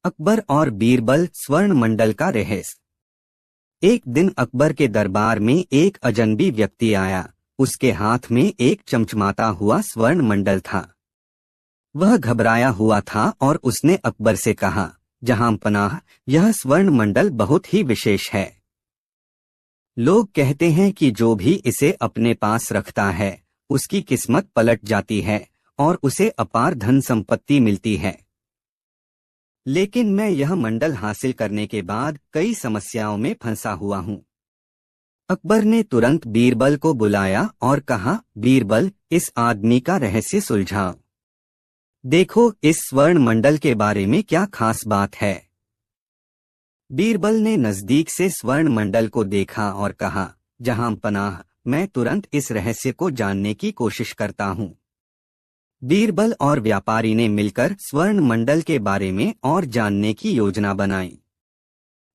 अकबर और बीरबल स्वर्ण मंडल का रहस्य। एक दिन अकबर के दरबार में एक अजनबी व्यक्ति आया। उसके हाथ में एक चमचमाता हुआ स्वर्ण मंडल था। वह घबराया हुआ था और उसने अकबर से कहा, जहां पनाह, यह स्वर्ण मंडल बहुत ही विशेष है। लोग कहते हैं कि जो भी इसे अपने पास रखता है उसकी किस्मत पलट जाती है और उसे अपार धन संपत्ति मिलती है। लेकिन मैं यह मंडल हासिल करने के बाद कई समस्याओं में फंसा हुआ हूँ। अकबर ने तुरंत बीरबल को बुलाया और कहा, बीरबल, इस आदमी का रहस्य सुलझाओ। देखो इस स्वर्ण मंडल के बारे में क्या खास बात है। बीरबल ने नजदीक से स्वर्ण मंडल को देखा और कहा, जहां पनाह, मैं तुरंत इस रहस्य को जानने की कोशिश करता हूँ। बीरबल और व्यापारी ने मिलकर स्वर्ण मंडल के बारे में और जानने की योजना बनाई।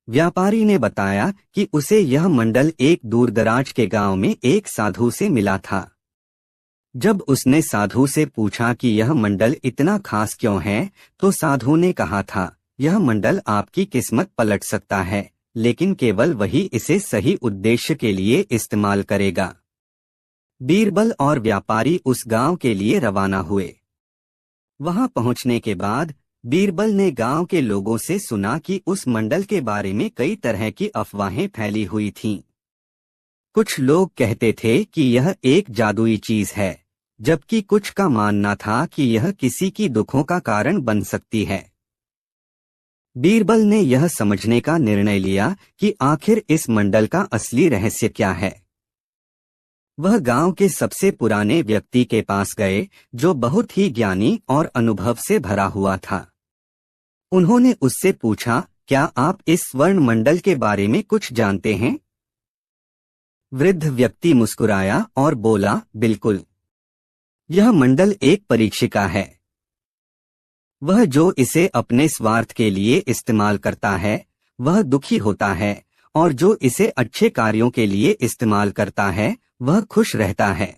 व्यापारी ने बताया कि उसे यह मंडल एक दूरदराज के गांव में एक साधु से मिला था। जब उसने साधु से पूछा कि यह मंडल इतना खास क्यों है, तो साधु ने कहा था, यह मंडल आपकी किस्मत पलट सकता है, लेकिन केवल वही इसे सही उद्देश्य के लिए इस्तेमाल करेगा। बीरबल और व्यापारी उस गांव के लिए रवाना हुए। वहां पहुंचने के बाद बीरबल ने गांव के लोगों से सुना कि उस मंडल के बारे में कई तरह की अफवाहें फैली हुई थीं। कुछ लोग कहते थे कि यह एक जादुई चीज है, जबकि कुछ का मानना था कि यह किसी की दुखों का कारण बन सकती है। बीरबल ने यह समझने का निर्णय लिया कि आखिर इस मंडल का असली रहस्य क्या है। वह गांव के सबसे पुराने व्यक्ति के पास गए, जो बहुत ही ज्ञानी और अनुभव से भरा हुआ था। उन्होंने उससे पूछा, क्या आप इस स्वर्ण मंडल के बारे में कुछ जानते हैं? वृद्ध व्यक्ति मुस्कुराया और बोला, बिल्कुल। यह मंडल एक परीक्षिका है। वह जो इसे अपने स्वार्थ के लिए इस्तेमाल करता है वह दुखी होता है, और जो इसे अच्छे कार्यों के लिए इस्तेमाल करता है वह खुश रहता है।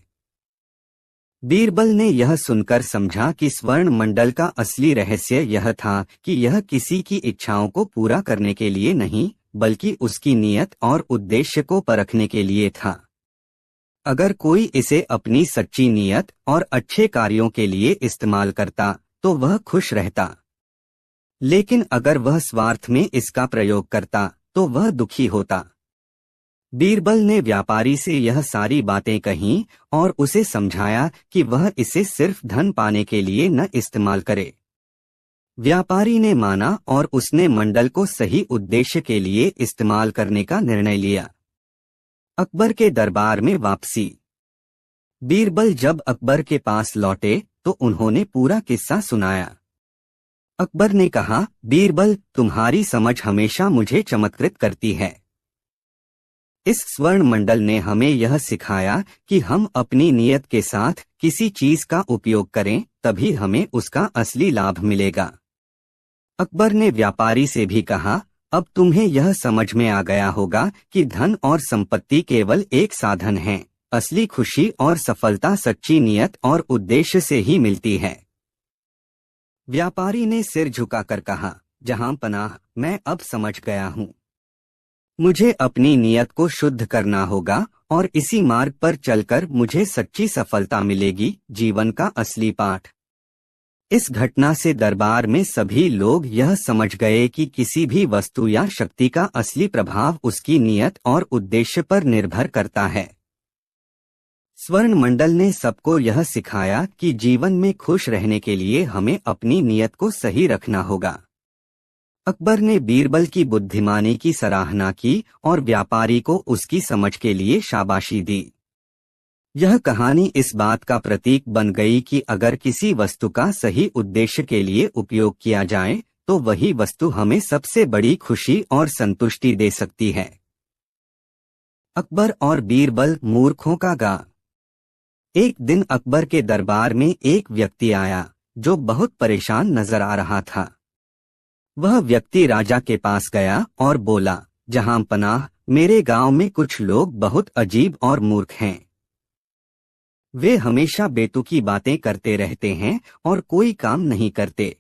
बीरबल ने यह सुनकर समझा कि स्वर्ण मंडल का असली रहस्य यह था कि यह किसी की इच्छाओं को पूरा करने के लिए नहीं, बल्कि उसकी नीयत और उद्देश्य को परखने के लिए था। अगर कोई इसे अपनी सच्ची नीयत और अच्छे कार्यों के लिए इस्तेमाल करता तो वह खुश रहता, लेकिन अगर वह स्वार्थ में इसका प्रयोग करता तो वह दुखी होता। बीरबल ने व्यापारी से यह सारी बातें कहीं और उसे समझाया कि वह इसे सिर्फ धन पाने के लिए न इस्तेमाल करे। व्यापारी ने माना और उसने मंडल को सही उद्देश्य के लिए इस्तेमाल करने का निर्णय लिया। अकबर के दरबार में वापसी। बीरबल जब अकबर के पास लौटे तो उन्होंने पूरा किस्सा सुनाया। अकबर ने कहा, बीरबल, तुम्हारी समझ हमेशा मुझे चमत्कृत करती है। इस स्वर्ण मंडल ने हमें यह सिखाया कि हम अपनी नीयत के साथ किसी चीज का उपयोग करें, तभी हमें उसका असली लाभ मिलेगा। अकबर ने व्यापारी से भी कहा, अब तुम्हें यह समझ में आ गया होगा कि धन और संपत्ति केवल एक साधन हैं, असली खुशी और सफलता सच्ची नीयत और उद्देश्य से ही मिलती है। व्यापारी ने सिर झुकाकर कहा, जहां पनाह, मैं अब समझ गया हूँ। मुझे अपनी नीयत को शुद्ध करना होगा और इसी मार्ग पर चलकर मुझे सच्ची सफलता मिलेगी। जीवन का असली पाठ। इस घटना से दरबार में सभी लोग यह समझ गए कि किसी भी वस्तु या शक्ति का असली प्रभाव उसकी नीयत और उद्देश्य पर निर्भर करता है। स्वर्ण मंडल ने सबको यह सिखाया कि जीवन में खुश रहने के लिए हमें अपनी नीयत को सही रखना होगा। अकबर ने बीरबल की बुद्धिमानी की सराहना की और व्यापारी को उसकी समझ के लिए शाबाशी दी। यह कहानी इस बात का प्रतीक बन गई कि अगर किसी वस्तु का सही उद्देश्य के लिए उपयोग किया जाए तो वही वस्तु हमें सबसे बड़ी खुशी और संतुष्टि दे सकती है। अकबर और बीरबल मूर्खों का गा। एक दिन अकबर के दरबार में एक व्यक्ति आया जो बहुत परेशान नजर आ रहा था। वह व्यक्ति राजा के पास गया और बोला, जहां पनाह, मेरे गांव में कुछ लोग बहुत अजीब और मूर्ख हैं। वे हमेशा बेतुकी बातें करते रहते हैं और कोई काम नहीं करते।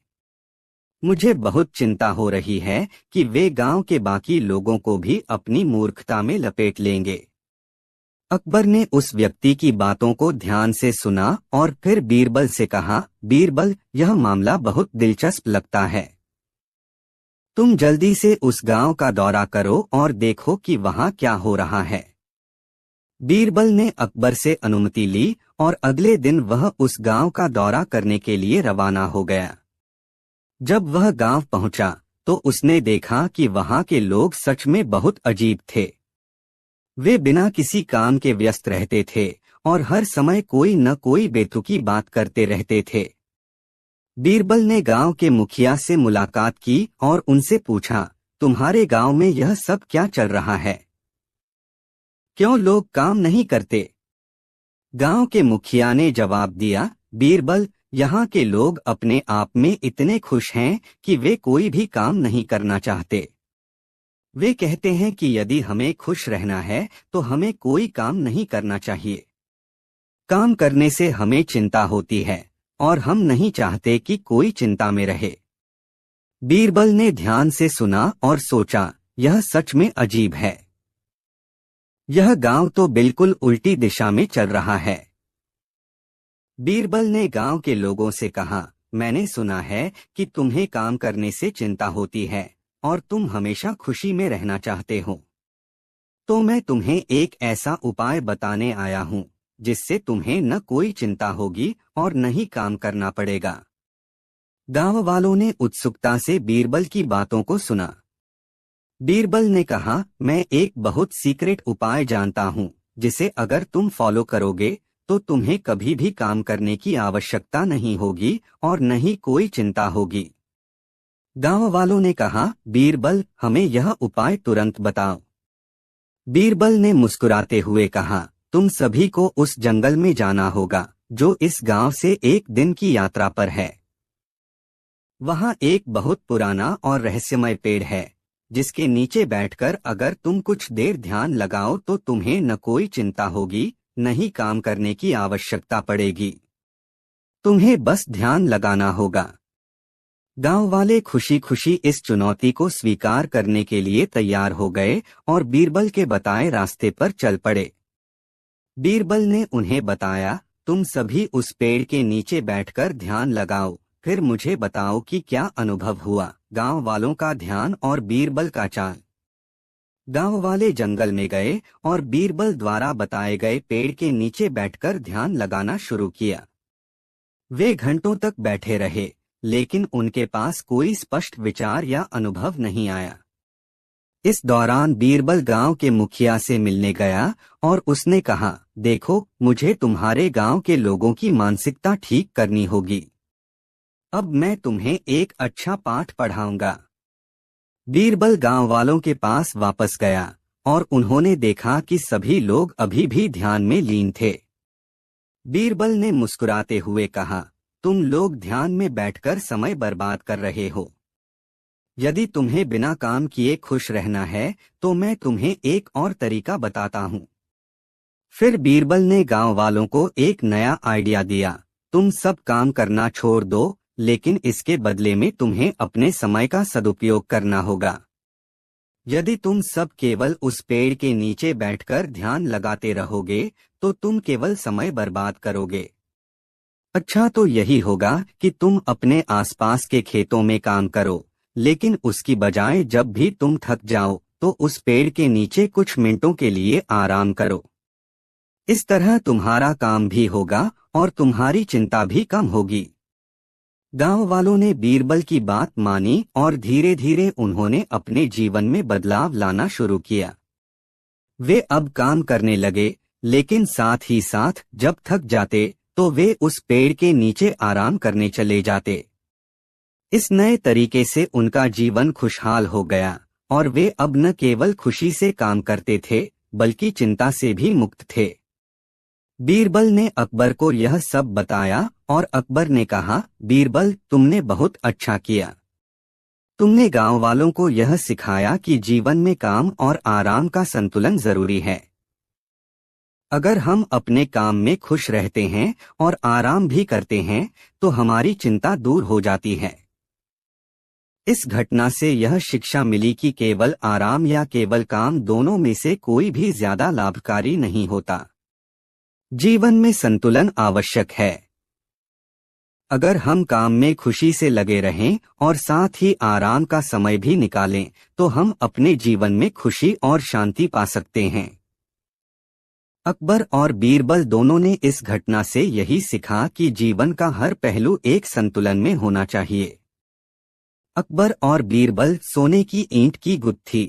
मुझे बहुत चिंता हो रही है कि वे गांव के बाकी लोगों को भी अपनी मूर्खता में लपेट लेंगे। अकबर ने उस व्यक्ति की बातों को ध्यान से सुना और फिर बीरबल से कहा, बीरबल, यह मामला बहुत दिलचस्प लगता है। तुम जल्दी से उस गांव का दौरा करो और देखो कि वहां क्या हो रहा है। बीरबल ने अकबर से अनुमति ली और अगले दिन वह उस गांव का दौरा करने के लिए रवाना हो गया। जब वह गांव पहुंचा तो उसने देखा कि वहां के लोग सच में बहुत अजीब थे। वे बिना किसी काम के व्यस्त रहते थे और हर समय कोई न कोई बेतुकी बात करते रहते थे। बीरबल ने गांव के मुखिया से मुलाकात की और उनसे पूछा, तुम्हारे गांव में यह सब क्या चल रहा है? क्यों लोग काम नहीं करते? गांव के मुखिया ने जवाब दिया, बीरबल, यहाँ के लोग अपने आप में इतने खुश हैं कि वे कोई भी काम नहीं करना चाहते। वे कहते हैं कि यदि हमें खुश रहना है तो हमें कोई काम नहीं करना चाहिए। काम करने से हमें चिंता होती है और हम नहीं चाहते कि कोई चिंता में रहे। बीरबल ने ध्यान से सुना और सोचा, यह सच में अजीब है। यह गांव तो बिल्कुल उल्टी दिशा में चल रहा है। बीरबल ने गांव के लोगों से कहा, मैंने सुना है कि तुम्हें काम करने से चिंता होती है और तुम हमेशा खुशी में रहना चाहते हो। तो मैं तुम्हें एक ऐसा उपाय बताने आया हूँ जिससे तुम्हें न कोई चिंता होगी और न ही काम करना पड़ेगा। गांव वालों ने उत्सुकता से बीरबल की बातों को सुना। बीरबल ने कहा, मैं एक बहुत सीक्रेट उपाय जानता हूँ जिसे अगर तुम फॉलो करोगे तो तुम्हें कभी भी काम करने की आवश्यकता नहीं होगी और न ही कोई चिंता होगी। गांव वालों ने कहा, बीरबल, हमें यह उपाय तुरंत बताओ। बीरबल ने मुस्कुराते हुए कहा, तुम सभी को उस जंगल में जाना होगा जो इस गांव से एक दिन की यात्रा पर है। वहां एक बहुत पुराना और रहस्यमय पेड़ है जिसके नीचे बैठकर अगर तुम कुछ देर ध्यान लगाओ तो तुम्हें न कोई चिंता होगी न ही काम करने की आवश्यकता पड़ेगी। तुम्हें बस ध्यान लगाना होगा। गांव वाले खुशी खुशी इस चुनौती को स्वीकार करने के लिए तैयार हो गए और बीरबल के बताए रास्ते पर चल पड़े। बीरबल ने उन्हें बताया, तुम सभी उस पेड़ के नीचे बैठकर ध्यान लगाओ, फिर मुझे बताओ कि क्या अनुभव हुआ। गांव वालों का ध्यान और बीरबल का चाल। गांव वाले जंगल में गए और बीरबल द्वारा बताए गए पेड़ के नीचे बैठकर ध्यान लगाना शुरू किया। वे घंटों तक बैठे रहे लेकिन उनके पास कोई स्पष्ट विचार या अनुभव नहीं आया। इस दौरान बीरबल गांव के मुखिया से मिलने गया और उसने कहा, देखो, मुझे तुम्हारे गांव के लोगों की मानसिकता ठीक करनी होगी। अब मैं तुम्हें एक अच्छा पाठ पढ़ाऊंगा। बीरबल गांव वालों के पास वापस गया और उन्होंने देखा कि सभी लोग अभी भी ध्यान में लीन थे। बीरबल ने मुस्कुराते हुए कहा, तुम लोग ध्यान में बैठकर समय बर्बाद कर रहे हो। यदि तुम्हें बिना काम किए खुश रहना है तो मैं तुम्हें एक और तरीका बताता हूँ। फिर बीरबल ने गांव वालों को एक नया आइडिया दिया, तुम सब काम करना छोड़ दो लेकिन इसके बदले में तुम्हें अपने समय का सदुपयोग करना होगा। यदि तुम सब केवल उस पेड़ के नीचे बैठकर ध्यान लगाते रहोगे तो तुम केवल समय बर्बाद करोगे। अच्छा तो यही होगा कि तुम अपने आसपास के खेतों में काम करो, लेकिन उसकी बजाय जब भी तुम थक जाओ तो उस पेड़ के नीचे कुछ मिनटों के लिए आराम करो। इस तरह तुम्हारा काम भी होगा और तुम्हारी चिंता भी कम होगी। गांव वालों ने बीरबल की बात मानी और धीरे धीरे उन्होंने अपने जीवन में बदलाव लाना शुरू किया। वे अब काम करने लगे लेकिन साथ ही साथ जब थक जाते तो वे उस पेड़ के नीचे आराम करने चले जाते। इस नए तरीके से उनका जीवन खुशहाल हो गया और वे अब न केवल खुशी से काम करते थे बल्कि चिंता से भी मुक्त थे। बीरबल ने अकबर को यह सब बताया और अकबर ने कहा, बीरबल, तुमने बहुत अच्छा किया। तुमने गांव वालों को यह सिखाया कि जीवन में काम और आराम का संतुलन जरूरी है। अगर हम अपने काम में खुश रहते हैं और आराम भी करते हैं तो हमारी चिंता दूर हो जाती है। इस घटना से यह शिक्षा मिली कि केवल आराम या केवल काम, दोनों में से कोई भी ज्यादा लाभकारी नहीं होता। जीवन में संतुलन आवश्यक है। अगर हम काम में खुशी से लगे रहें और साथ ही आराम का समय भी निकालें, तो हम अपने जीवन में खुशी और शांति पा सकते हैं। अकबर और बीरबल दोनों ने इस घटना से यही सीखा कि जीवन का हर पहलू एक संतुलन में होना चाहिए। अकबर और बीरबल सोने की ईंट की गुत्थी।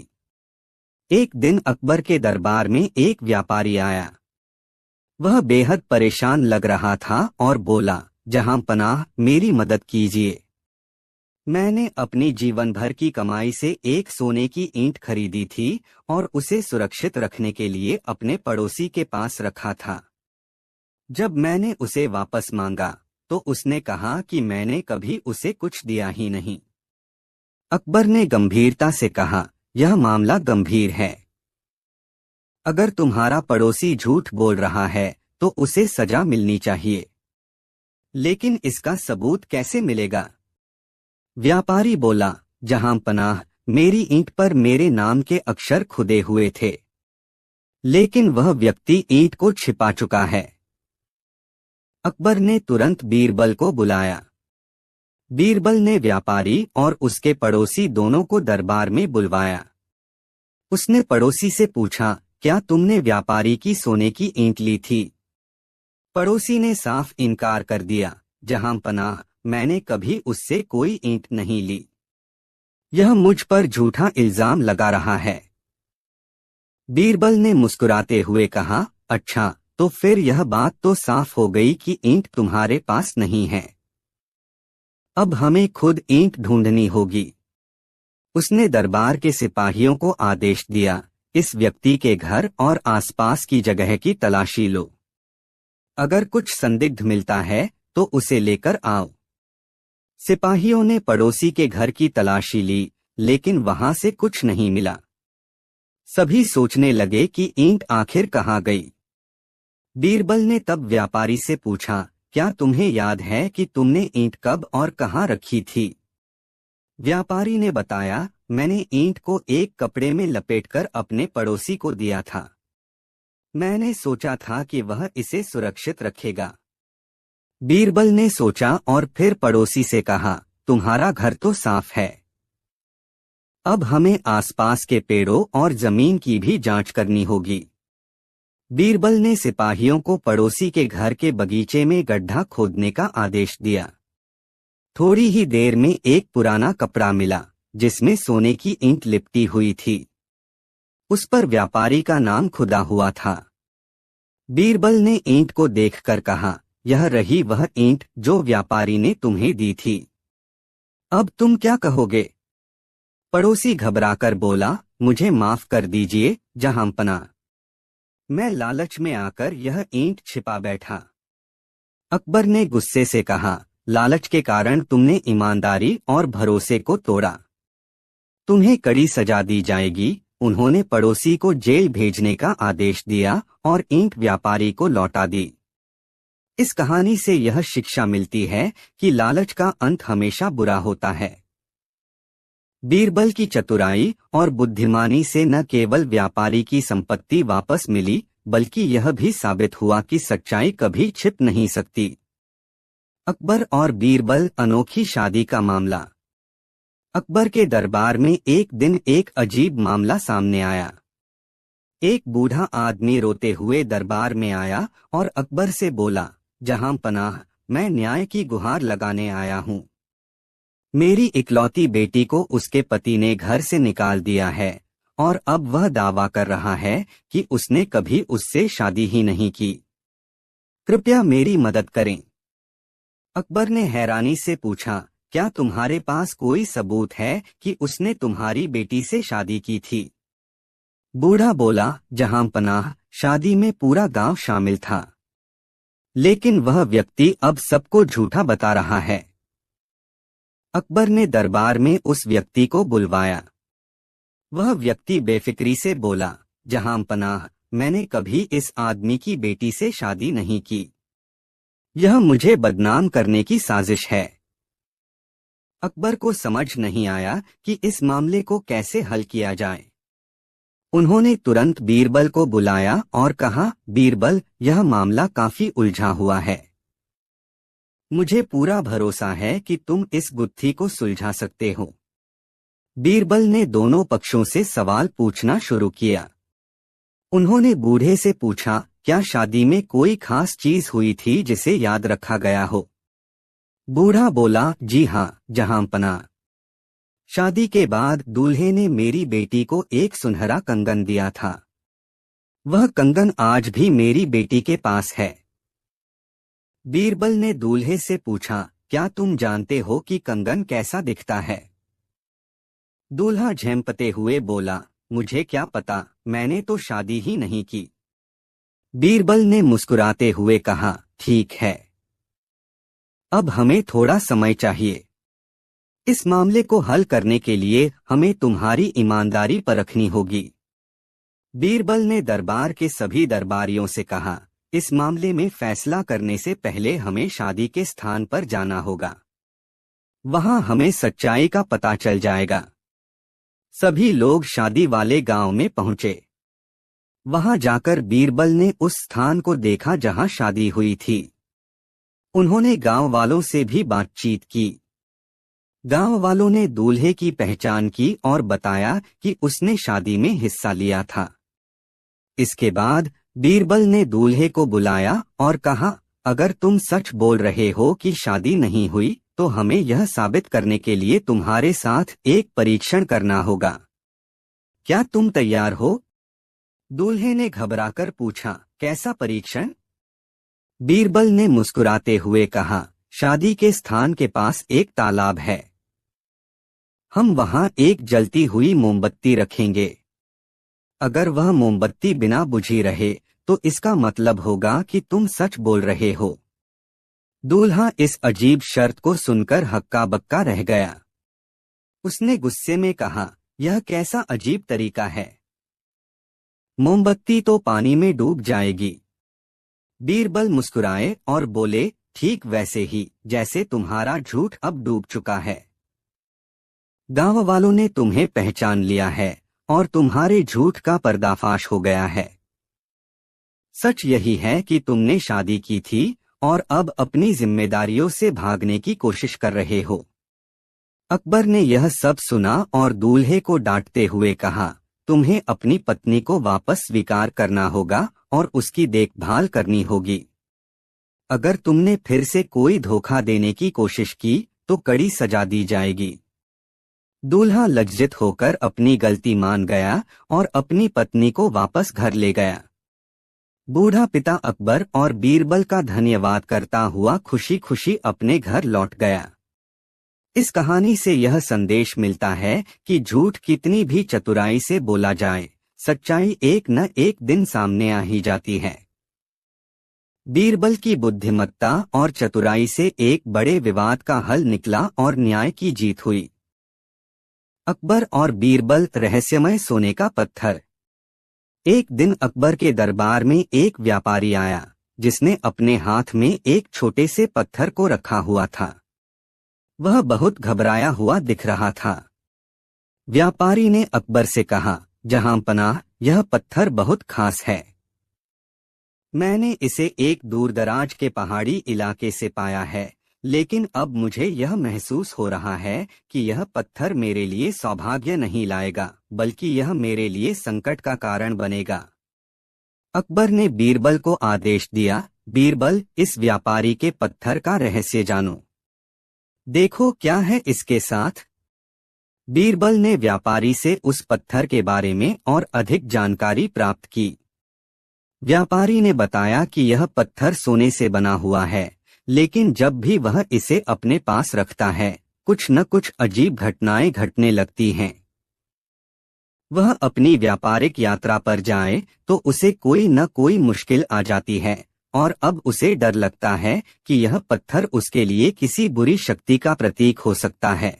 एक दिन अकबर के दरबार में एक व्यापारी आया। वह बेहद परेशान लग रहा था और बोला, जहां पनाह, मेरी मदद कीजिए। मैंने अपनी जीवन भर की कमाई से एक सोने की ईंट खरीदी थी और उसे सुरक्षित रखने के लिए अपने पड़ोसी के पास रखा था। जब मैंने उसे वापस मांगा तो उसने कहा कि मैंने कभी उसे कुछ दिया ही नहीं। अकबर ने गंभीरता से कहा, यह मामला गंभीर है। अगर तुम्हारा पड़ोसी झूठ बोल रहा है तो उसे सजा मिलनी चाहिए, लेकिन इसका सबूत कैसे मिलेगा? व्यापारी बोला, जहां पनाह, मेरी ईंट पर मेरे नाम के अक्षर खुदे हुए थे, लेकिन वह व्यक्ति ईंट को छिपा चुका है। अकबर ने तुरंत बीरबल को बुलाया। बीरबल ने व्यापारी और उसके पड़ोसी दोनों को दरबार में बुलवाया। उसने पड़ोसी से पूछा, क्या तुमने व्यापारी की सोने की ईंट ली थी? पड़ोसी ने साफ इनकार कर दिया, जहां पनाह, मैंने कभी उससे कोई ईंट नहीं ली। यह मुझ पर झूठा इल्जाम लगा रहा है। बीरबल ने मुस्कुराते हुए कहा, अच्छा, तो फिर यह बात तो साफ हो गई कि ईंट तुम्हारे पास नहीं है। अब हमें खुद ईंट ढूंढनी होगी। उसने दरबार के सिपाहियों को आदेश दिया, इस व्यक्ति के घर और आसपास की जगह की तलाशी लो। अगर कुछ संदिग्ध मिलता है तो उसे लेकर आओ। सिपाहियों ने पड़ोसी के घर की तलाशी ली, लेकिन वहां से कुछ नहीं मिला। सभी सोचने लगे कि ईंट आखिर कहाँ गई। बीरबल ने तब व्यापारी से पूछा, क्या तुम्हें याद है कि तुमने ईंट कब और कहाँ रखी थी? व्यापारी ने बताया, मैंने ईंट को एक कपड़े में लपेटकर अपने पड़ोसी को दिया था। मैंने सोचा था कि वह इसे सुरक्षित रखेगा। बीरबल ने सोचा और फिर पड़ोसी से कहा, तुम्हारा घर तो साफ है। अब हमें आसपास के पेड़ों और जमीन की भी जांच करनी होगी। बीरबल ने सिपाहियों को पड़ोसी के घर के बगीचे में गड्ढा खोदने का आदेश दिया। थोड़ी ही देर में एक पुराना कपड़ा मिला, जिसमें सोने की ईंट लिपटी हुई थी। उस पर व्यापारी का नाम खुदा हुआ था। बीरबल ने ईंट को देखकर कहा, यह रही वह ईंट जो व्यापारी ने तुम्हें दी थी। अब तुम क्या कहोगे? पड़ोसी घबराकर बोला, मुझे माफ कर दीजिए जहांपना, मैं लालच में आकर यह ईंट छिपा बैठा। अकबर ने गुस्से से कहा, लालच के कारण तुमने ईमानदारी और भरोसे को तोड़ा। तुम्हें कड़ी सजा दी जाएगी। उन्होंने पड़ोसी को जेल भेजने का आदेश दिया और ईंट व्यापारी को लौटा दी। इस कहानी से यह शिक्षा मिलती है कि लालच का अंत हमेशा बुरा होता है। बीरबल की चतुराई और बुद्धिमानी से न केवल व्यापारी की संपत्ति वापस मिली, बल्कि यह भी साबित हुआ कि सच्चाई कभी छिप नहीं सकती। अकबर और बीरबल, अनोखी शादी का मामला। अकबर के दरबार में एक दिन एक अजीब मामला सामने आया। एक बूढ़ा आदमी रोते हुए दरबार में आया और अकबर से बोला, जहां पनाह, मैं न्याय की गुहार लगाने आया हूँ। मेरी इकलौती बेटी को उसके पति ने घर से निकाल दिया है और अब वह दावा कर रहा है कि उसने कभी उससे शादी ही नहीं की। कृपया मेरी मदद करें। अकबर ने हैरानी से पूछा, क्या तुम्हारे पास कोई सबूत है कि उसने तुम्हारी बेटी से शादी की थी? बूढ़ा बोला, जहां पनाह, शादी में पूरा गांव शामिल था, लेकिन वह व्यक्ति अब सबको झूठा बता रहा है। अकबर ने दरबार में उस व्यक्ति को बुलवाया। वह व्यक्ति बेफिक्री से बोला, जहां पनाह, मैंने कभी इस आदमी की बेटी से शादी नहीं की। यह मुझे बदनाम करने की साजिश है। अकबर को समझ नहीं आया कि इस मामले को कैसे हल किया जाए। उन्होंने तुरंत बीरबल को बुलाया और कहा, बीरबल, यह मामला काफी उलझा हुआ है। मुझे पूरा भरोसा है कि तुम इस गुत्थी को सुलझा सकते हो। बीरबल ने दोनों पक्षों से सवाल पूछना शुरू किया। उन्होंने बूढ़े से पूछा, क्या शादी में कोई खास चीज हुई थी जिसे याद रखा गया हो? बूढ़ा बोला, जी हाँ जहांपना। शादी के बाद दूल्हे ने मेरी बेटी को एक सुनहरा कंगन दिया था। वह कंगन आज भी मेरी बेटी के पास है। बीरबल ने दूल्हे से पूछा, क्या तुम जानते हो कि कंगन कैसा दिखता है? दूल्हा झेंपते हुए बोला, मुझे क्या पता, मैंने तो शादी ही नहीं की। बीरबल ने मुस्कुराते हुए कहा, ठीक है, अब हमें थोड़ा समय चाहिए। इस मामले को हल करने के लिए हमें तुम्हारी ईमानदारी परखनी होगी। बीरबल ने दरबार के सभी दरबारियों से कहा, इस मामले में फैसला करने से पहले हमें शादी के स्थान पर जाना होगा। वहां हमें सच्चाई का पता चल जाएगा। सभी लोग शादी वाले गांव में पहुंचे। वहां जाकर बीरबल ने उस स्थान को देखा जहां शादी हुई थी। उन्होंने गांव वालों से भी बातचीत की। गांव वालों ने दूल्हे की पहचान की और बताया कि उसने शादी में हिस्सा लिया था। इसके बाद बीरबल ने दूल्हे को बुलाया और कहा, अगर तुम सच बोल रहे हो कि शादी नहीं हुई तो हमें यह साबित करने के लिए तुम्हारे साथ एक परीक्षण करना होगा। क्या तुम तैयार हो? दूल्हे ने घबराकर पूछा, कैसा परीक्षण? बीरबल ने मुस्कुराते हुए कहा, शादी के स्थान के पास एक तालाब है। हम वहां एक जलती हुई मोमबत्ती रखेंगे। अगर वह मोमबत्ती बिना बुझी रहे तो इसका मतलब होगा कि तुम सच बोल रहे हो। दूल्हा इस अजीब शर्त को सुनकर हक्का बक्का रह गया। उसने गुस्से में कहा, यह कैसा अजीब तरीका है? मोमबत्ती तो पानी में डूब जाएगी। बीरबल मुस्कुराए और बोले, ठीक वैसे ही जैसे तुम्हारा झूठ अब डूब चुका है। गांव वालों ने तुम्हें पहचान लिया है और तुम्हारे झूठ का पर्दाफाश हो गया है। सच यही है कि तुमने शादी की थी और अब अपनी जिम्मेदारियों से भागने की कोशिश कर रहे हो। अकबर ने यह सब सुना और दूल्हे को डांटते हुए कहा, तुम्हें अपनी पत्नी को वापस स्वीकार करना होगा और उसकी देखभाल करनी होगी। अगर तुमने फिर से कोई धोखा देने की कोशिश की तो कड़ी सजा दी जाएगी। दूल्हा लज्जित होकर अपनी गलती मान गया और अपनी पत्नी को वापस घर ले गया। बूढ़ा पिता अकबर और बीरबल का धन्यवाद करता हुआ खुशी खुशी अपने घर लौट गया। इस कहानी से यह संदेश मिलता है कि झूठ कितनी भी चतुराई से बोला जाए, सच्चाई एक न एक दिन सामने आ ही जाती है। बीरबल की बुद्धिमत्ता और चतुराई से एक बड़े विवाद का हल निकला और न्याय की जीत हुई। अकबर और बीरबल रहस्यमय सोने का पत्थर। एक दिन अकबर के दरबार में एक व्यापारी आया जिसने अपने हाथ में एक छोटे से पत्थर को रखा हुआ था। वह बहुत घबराया हुआ दिख रहा था। व्यापारी ने अकबर से कहा, जहांपनाह, यह पत्थर बहुत खास है। मैंने इसे एक दूरदराज के पहाड़ी इलाके से पाया है, लेकिन अब मुझे यह महसूस हो रहा है कि यह पत्थर मेरे लिए सौभाग्य नहीं लाएगा, बल्कि यह मेरे लिए संकट का कारण बनेगा। अकबर ने बीरबल को आदेश दिया, बीरबल, इस व्यापारी के पत्थर का रहस्य जानो। देखो क्या है इसके साथ। बीरबल ने व्यापारी से उस पत्थर के बारे में और अधिक जानकारी प्राप्त की। व्यापारी ने बताया कि यह पत्थर सोने से बना हुआ है, लेकिन जब भी वह इसे अपने पास रखता है कुछ न कुछ अजीब घटनाएं घटने लगती हैं। वह अपनी व्यापारिक यात्रा पर जाए तो उसे कोई न कोई मुश्किल आ जाती है और अब उसे डर लगता है कि यह पत्थर उसके लिए किसी बुरी शक्ति का प्रतीक हो सकता है।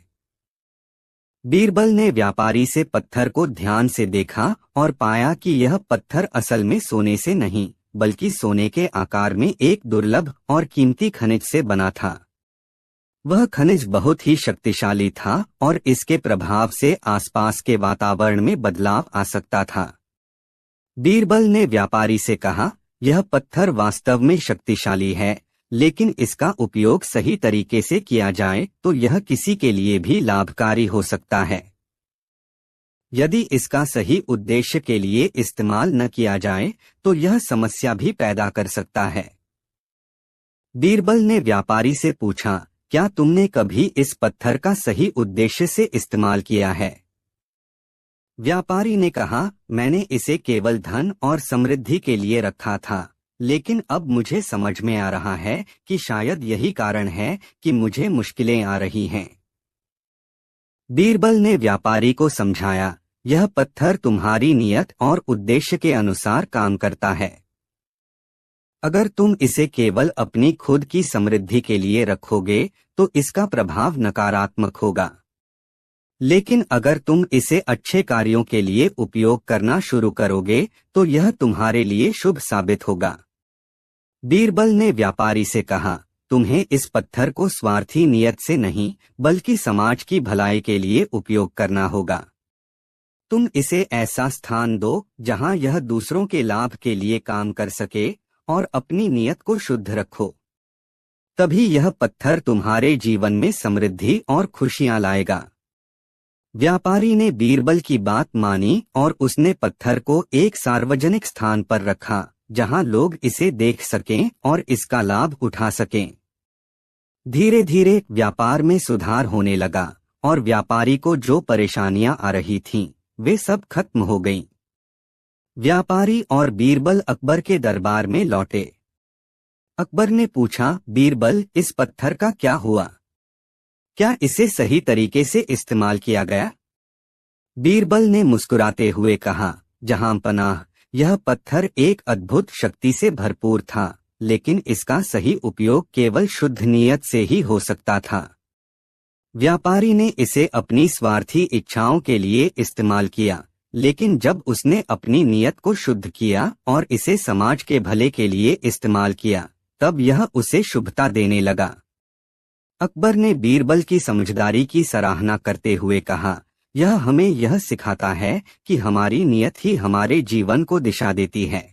बीरबल ने व्यापारी से पत्थर को ध्यान से देखा और पाया कि यह पत्थर असल में सोने से नहीं बल्कि सोने के आकार में एक दुर्लभ और कीमती खनिज से बना था। वह खनिज बहुत ही शक्तिशाली था और इसके प्रभाव से आसपास के वातावरण में बदलाव आ सकता था। बीरबल ने व्यापारी से कहा, यह पत्थर वास्तव में शक्तिशाली है, लेकिन इसका उपयोग सही तरीके से किया जाए तो यह किसी के लिए भी लाभकारी हो सकता है। यदि इसका सही उद्देश्य के लिए इस्तेमाल न किया जाए तो यह समस्या भी पैदा कर सकता है। बीरबल ने व्यापारी से पूछा, क्या तुमने कभी इस पत्थर का सही उद्देश्य से इस्तेमाल किया है? व्यापारी ने कहा, मैंने इसे केवल धन और समृद्धि के लिए रखा था, लेकिन अब मुझे समझ में आ रहा है कि शायद यही कारण है कि मुझे मुश्किलें आ रही हैं। बीरबल ने व्यापारी को समझाया, यह पत्थर तुम्हारी नियत और उद्देश्य के अनुसार काम करता है। अगर तुम इसे केवल अपनी खुद की समृद्धि के लिए रखोगे तो इसका प्रभाव नकारात्मक होगा, लेकिन अगर तुम इसे अच्छे कार्यों के लिए उपयोग करना शुरू करोगे तो यह तुम्हारे लिए शुभ साबित होगा। बीरबल ने व्यापारी से कहा, तुम्हें इस पत्थर को स्वार्थी नियत से नहीं बल्कि समाज की भलाई के लिए उपयोग करना होगा। तुम इसे ऐसा स्थान दो जहां यह दूसरों के लाभ के लिए काम कर सके और अपनी नियत को शुद्ध रखो। तभी यह पत्थर तुम्हारे जीवन में समृद्धि और खुशियां लाएगा। व्यापारी ने बीरबल की बात मानी और उसने पत्थर को एक सार्वजनिक स्थान पर रखा जहां लोग इसे देख सकें और इसका लाभ उठा सकें। धीरे धीरे व्यापार में सुधार होने लगा और व्यापारी को जो परेशानियां आ रही थीं, वे सब खत्म हो गईं। व्यापारी और बीरबल अकबर के दरबार में लौटे। अकबर ने पूछा, बीरबल, इस पत्थर का क्या हुआ? क्या इसे सही तरीके से इस्तेमाल किया गया? बीरबल ने मुस्कुराते हुए कहा, जहां पनाह, यह पत्थर एक अद्भुत शक्ति से भरपूर था, लेकिन इसका सही उपयोग केवल शुद्ध नियत से ही हो सकता था। व्यापारी ने इसे अपनी स्वार्थी इच्छाओं के लिए इस्तेमाल किया, लेकिन जब उसने अपनी नियत को शुद्ध किया और इसे समाज के भले के लिए इस्तेमाल किया, तब यह उसे शुभता देने लगा। अकबर ने बीरबल की समझदारी की सराहना करते हुए कहा, यह हमें यह सिखाता है कि हमारी नियत ही हमारे जीवन को दिशा देती है।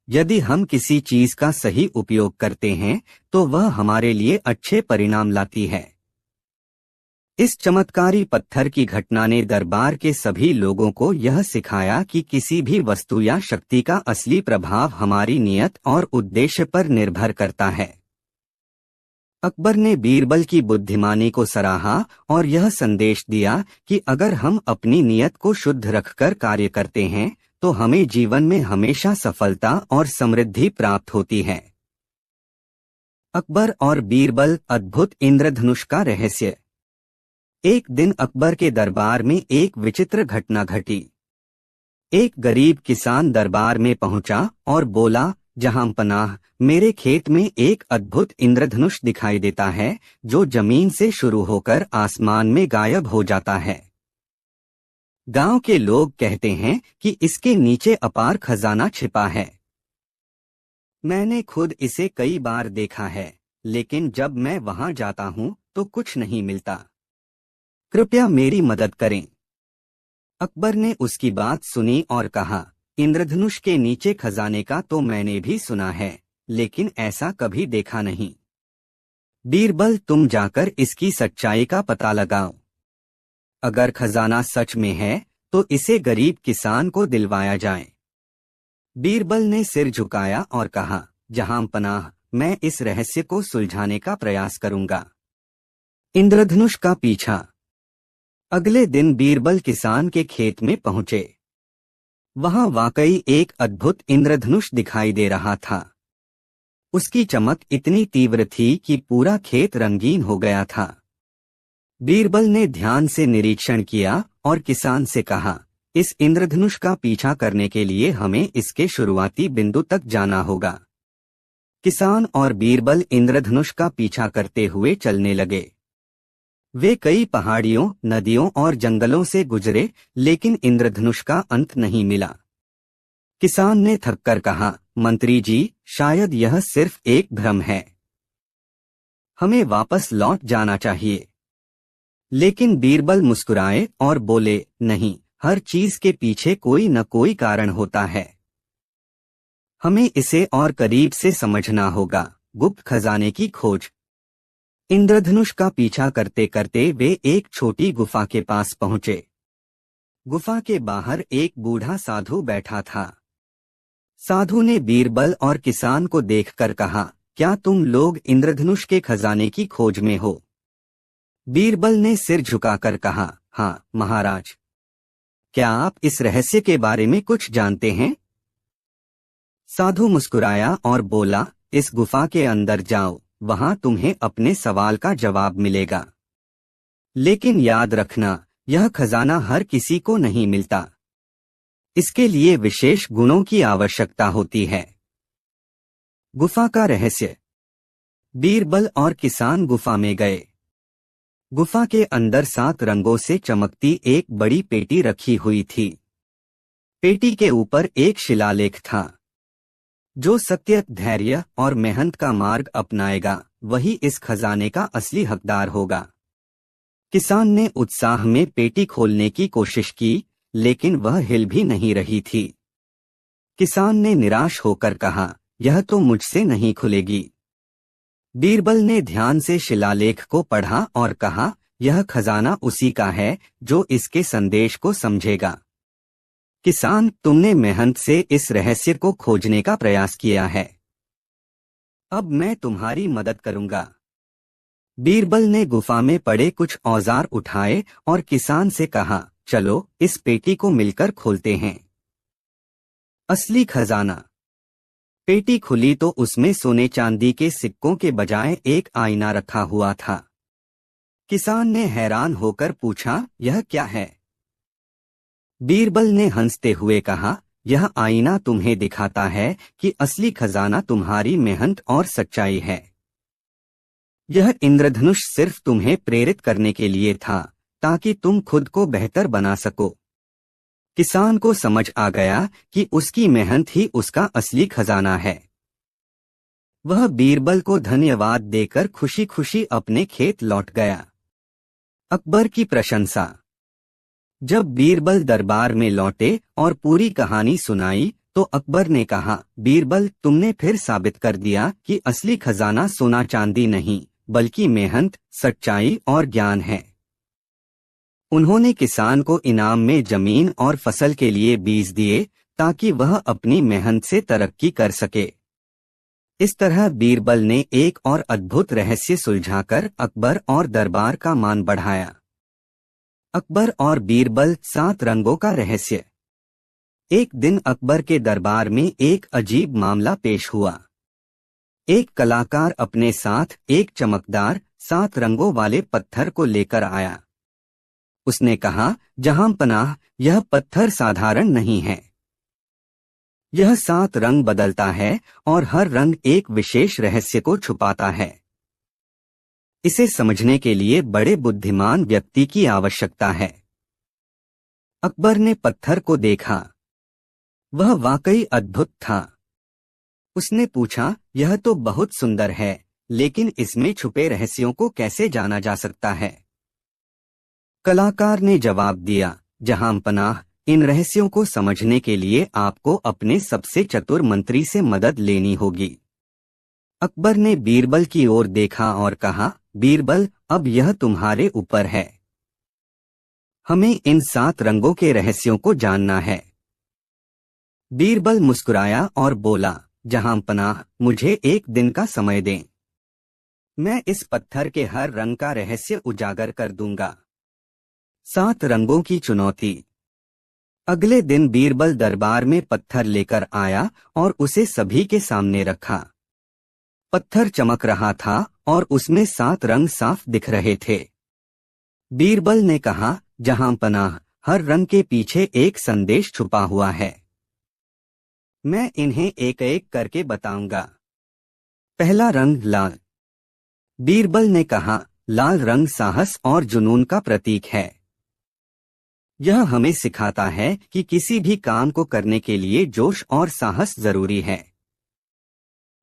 यदि हम किसी चीज का सही उपयोग करते हैं तो वह हमारे लिए अच्छे परिणाम लाती है। इस चमत्कारी पत्थर की घटना ने दरबार के सभी लोगों को यह सिखाया कि किसी भी वस्तु या शक्ति का असली प्रभाव हमारी नियत और उद्देश्य पर निर्भर करता है। अकबर ने बीरबल की बुद्धिमानी को सराहा और यह संदेश दिया कि अगर हम अपनी नियत को शुद्ध रखकर कार्य करते हैं तो हमें जीवन में हमेशा सफलता और समृद्धि प्राप्त होती है। अकबर और बीरबल अद्भुत इंद्रधनुष का रहस्य। एक दिन अकबर के दरबार में एक विचित्र घटना घटी। एक गरीब किसान दरबार में पहुंचा और बोला, जहां पनाह, मेरे खेत में एक अद्भुत इंद्रधनुष दिखाई देता है जो जमीन से शुरू होकर आसमान में गायब हो जाता है। गांव के लोग कहते हैं कि इसके नीचे अपार खजाना छिपा है। मैंने खुद इसे कई बार देखा है, लेकिन जब मैं वहां जाता हूं तो कुछ नहीं मिलता। कृपया मेरी मदद करें। अकबर ने उसकी बात सुनी और कहा, इंद्रधनुष के नीचे खजाने का तो मैंने भी सुना है, लेकिन ऐसा कभी देखा नहीं। बीरबल, तुम जाकर इसकी सच्चाई का पता लगाओ। अगर खजाना सच में है तो इसे गरीब किसान को दिलवाया जाए। बीरबल ने सिर झुकाया और कहा, जहां पनाह, मैं इस रहस्य को सुलझाने का प्रयास करूंगा। इंद्रधनुष का पीछा। अगले दिन बीरबल किसान के खेत में पहुंचे। वहां वाकई एक अद्भुत इंद्रधनुष दिखाई दे रहा था। उसकी चमक इतनी तीव्र थी कि पूरा खेत रंगीन हो गया था। बीरबल ने ध्यान से निरीक्षण किया और किसान से कहा, इस इंद्रधनुष का पीछा करने के लिए हमें इसके शुरुआती बिंदु तक जाना होगा। किसान और बीरबल इंद्रधनुष का पीछा करते हुए चलने लगे। वे कई पहाड़ियों, नदियों और जंगलों से गुजरे, लेकिन इंद्रधनुष का अंत नहीं मिला। किसान ने थककर कहा, मंत्री जी, शायद यह सिर्फ एक भ्रम है। हमें वापस लौट जाना चाहिए। लेकिन बीरबल मुस्कुराए और बोले, नहीं, हर चीज के पीछे कोई न कोई कारण होता है। हमें इसे और करीब से समझना होगा। गुप्त खजाने की खोज। इंद्रधनुष का पीछा करते करते वे एक छोटी गुफा के पास पहुंचे। गुफा के बाहर एक बूढ़ा साधु बैठा था। साधु ने बीरबल और किसान को देखकर कहा, क्या तुम लोग इंद्रधनुष के खजाने की खोज में हो? बीरबल ने सिर झुकाकर कहा, हाँ महाराज। क्या आप इस रहस्य के बारे में कुछ जानते हैं? साधु मुस्कुराया और बोला, इस गुफा के अंदर जाओ, वहां तुम्हें अपने सवाल का जवाब मिलेगा। लेकिन याद रखना, यह खजाना हर किसी को नहीं मिलता। इसके लिए विशेष गुणों की आवश्यकता होती है। गुफा का रहस्य। बीरबल और किसान गुफा में गए। गुफा के अंदर 7 रंगों से चमकती एक बड़ी पेटी रखी हुई थी। पेटी के ऊपर एक शिलालेख था। जो सत्य, धैर्य और मेहनत का मार्ग अपनाएगा, वही इस खजाने का असली हकदार होगा। किसान ने उत्साह में पेटी खोलने की कोशिश की, लेकिन वह हिल भी नहीं रही थी। किसान ने निराश होकर कहा, यह तो मुझसे नहीं खुलेगी। बीरबल ने ध्यान से शिलालेख को पढ़ा और कहा, यह खजाना उसी का है जो इसके संदेश को समझेगा। किसान, तुमने मेहनत से इस रहस्य को खोजने का प्रयास किया है। अब मैं तुम्हारी मदद करूंगा। बीरबल ने गुफा में पड़े कुछ औजार उठाए और किसान से कहा, चलो इस पेटी को मिलकर खोलते हैं। असली खजाना। पेटी खुली तो उसमें सोने चांदी के सिक्कों के बजाय एक आईना रखा हुआ था। किसान ने हैरान होकर पूछा, यह क्या है? बीरबल ने हंसते हुए कहा, यह आईना तुम्हें दिखाता है कि असली खजाना तुम्हारी मेहनत और सच्चाई है। यह इंद्रधनुष सिर्फ तुम्हें प्रेरित करने के लिए था, ताकि तुम खुद को बेहतर बना सको। किसान को समझ आ गया कि उसकी मेहनत ही उसका असली खजाना है। वह बीरबल को धन्यवाद देकर खुशी खुशी अपने खेत लौट गया। अकबर की प्रशंसा। जब बीरबल दरबार में लौटे और पूरी कहानी सुनाई, तो अकबर ने कहा, बीरबल, तुमने फिर साबित कर दिया कि असली खजाना सोना चांदी नहीं, बल्कि मेहनत, सच्चाई और ज्ञान है। उन्होंने किसान को इनाम में जमीन और फसल के लिए बीज दिए, ताकि वह अपनी मेहनत से तरक्की कर सके। इस तरह बीरबल ने एक और अद्भुत रहस्य सुलझाकर अकबर और दरबार का मान बढ़ाया। अकबर और बीरबल 7 रंगों का रहस्य। एक दिन अकबर के दरबार में एक अजीब मामला पेश हुआ। एक कलाकार अपने साथ एक चमकदार 7 रंगों वाले पत्थर को लेकर आया। उसने कहा, जहां पनाह, यह पत्थर साधारण नहीं है। यह 7 रंग बदलता है और हर रंग एक विशेष रहस्य को छुपाता है। इसे समझने के लिए बड़े बुद्धिमान व्यक्ति की आवश्यकता है। अकबर ने पत्थर को देखा। वह वाकई अद्भुत था। उसने पूछा, यह तो बहुत सुंदर है, लेकिन इसमें छुपे रहस्यों को कैसे जाना जा सकता है? कलाकार ने जवाब दिया, जहां पनाह, इन रहस्यों को समझने के लिए आपको अपने सबसे चतुर मंत्री से मदद लेनी होगी। अकबर ने बीरबल की ओर देखा और कहा, बीरबल, अब यह तुम्हारे ऊपर है। हमें इन 7 रंगों के रहस्यों को जानना है। बीरबल मुस्कुराया और बोला, जहां पनाह, मुझे एक दिन का समय दें। मैं इस पत्थर के हर रंग का रहस्य उजागर कर दूंगा। 7 रंगों की चुनौती। अगले दिन बीरबल दरबार में पत्थर लेकर आया और उसे सभी के सामने रखा। पत्थर चमक रहा था और उसमें 7 रंग साफ दिख रहे थे। बीरबल ने कहा, जहां पनाह, हर रंग के पीछे एक संदेश छुपा हुआ है। मैं इन्हें एक एक करके बताऊंगा। पहला रंग लाल। बीरबल ने कहा, लाल रंग साहस और जुनून का प्रतीक है। यह हमें सिखाता है कि किसी भी काम को करने के लिए जोश और साहस जरूरी है।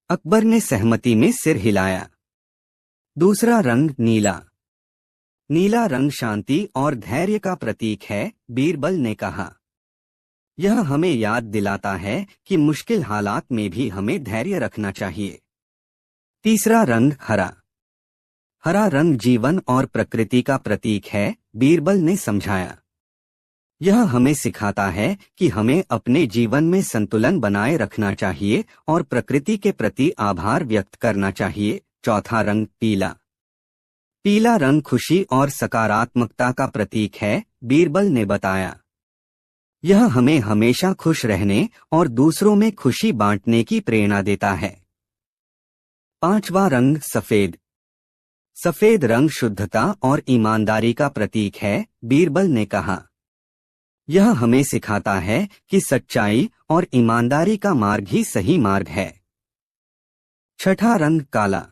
अकबर ने सहमति में सिर हिलाया। दूसरा रंग नीला। नीला रंग शांति और धैर्य का प्रतीक है, बीरबल ने कहा। यह हमें याद दिलाता है कि मुश्किल हालात में भी हमें धैर्य रखना चाहिए। तीसरा रंग हरा। हरा रंग जीवन और प्रकृति का प्रतीक है, बीरबल ने समझाया। यह हमें सिखाता है कि हमें अपने जीवन में संतुलन बनाए रखना चाहिए और प्रकृति के प्रति आभार व्यक्त करना चाहिए। चौथा रंग पीला। पीला रंग खुशी और सकारात्मकता का प्रतीक है, बीरबल ने बताया। यह हमें हमेशा खुश रहने और दूसरों में खुशी बांटने की प्रेरणा देता है। पांचवा रंग सफेद। सफेद रंग शुद्धता और ईमानदारी का प्रतीक है, बीरबल ने कहा। यह हमें सिखाता है कि सच्चाई और ईमानदारी का मार्ग ही सही मार्ग है। छठा रंग काला।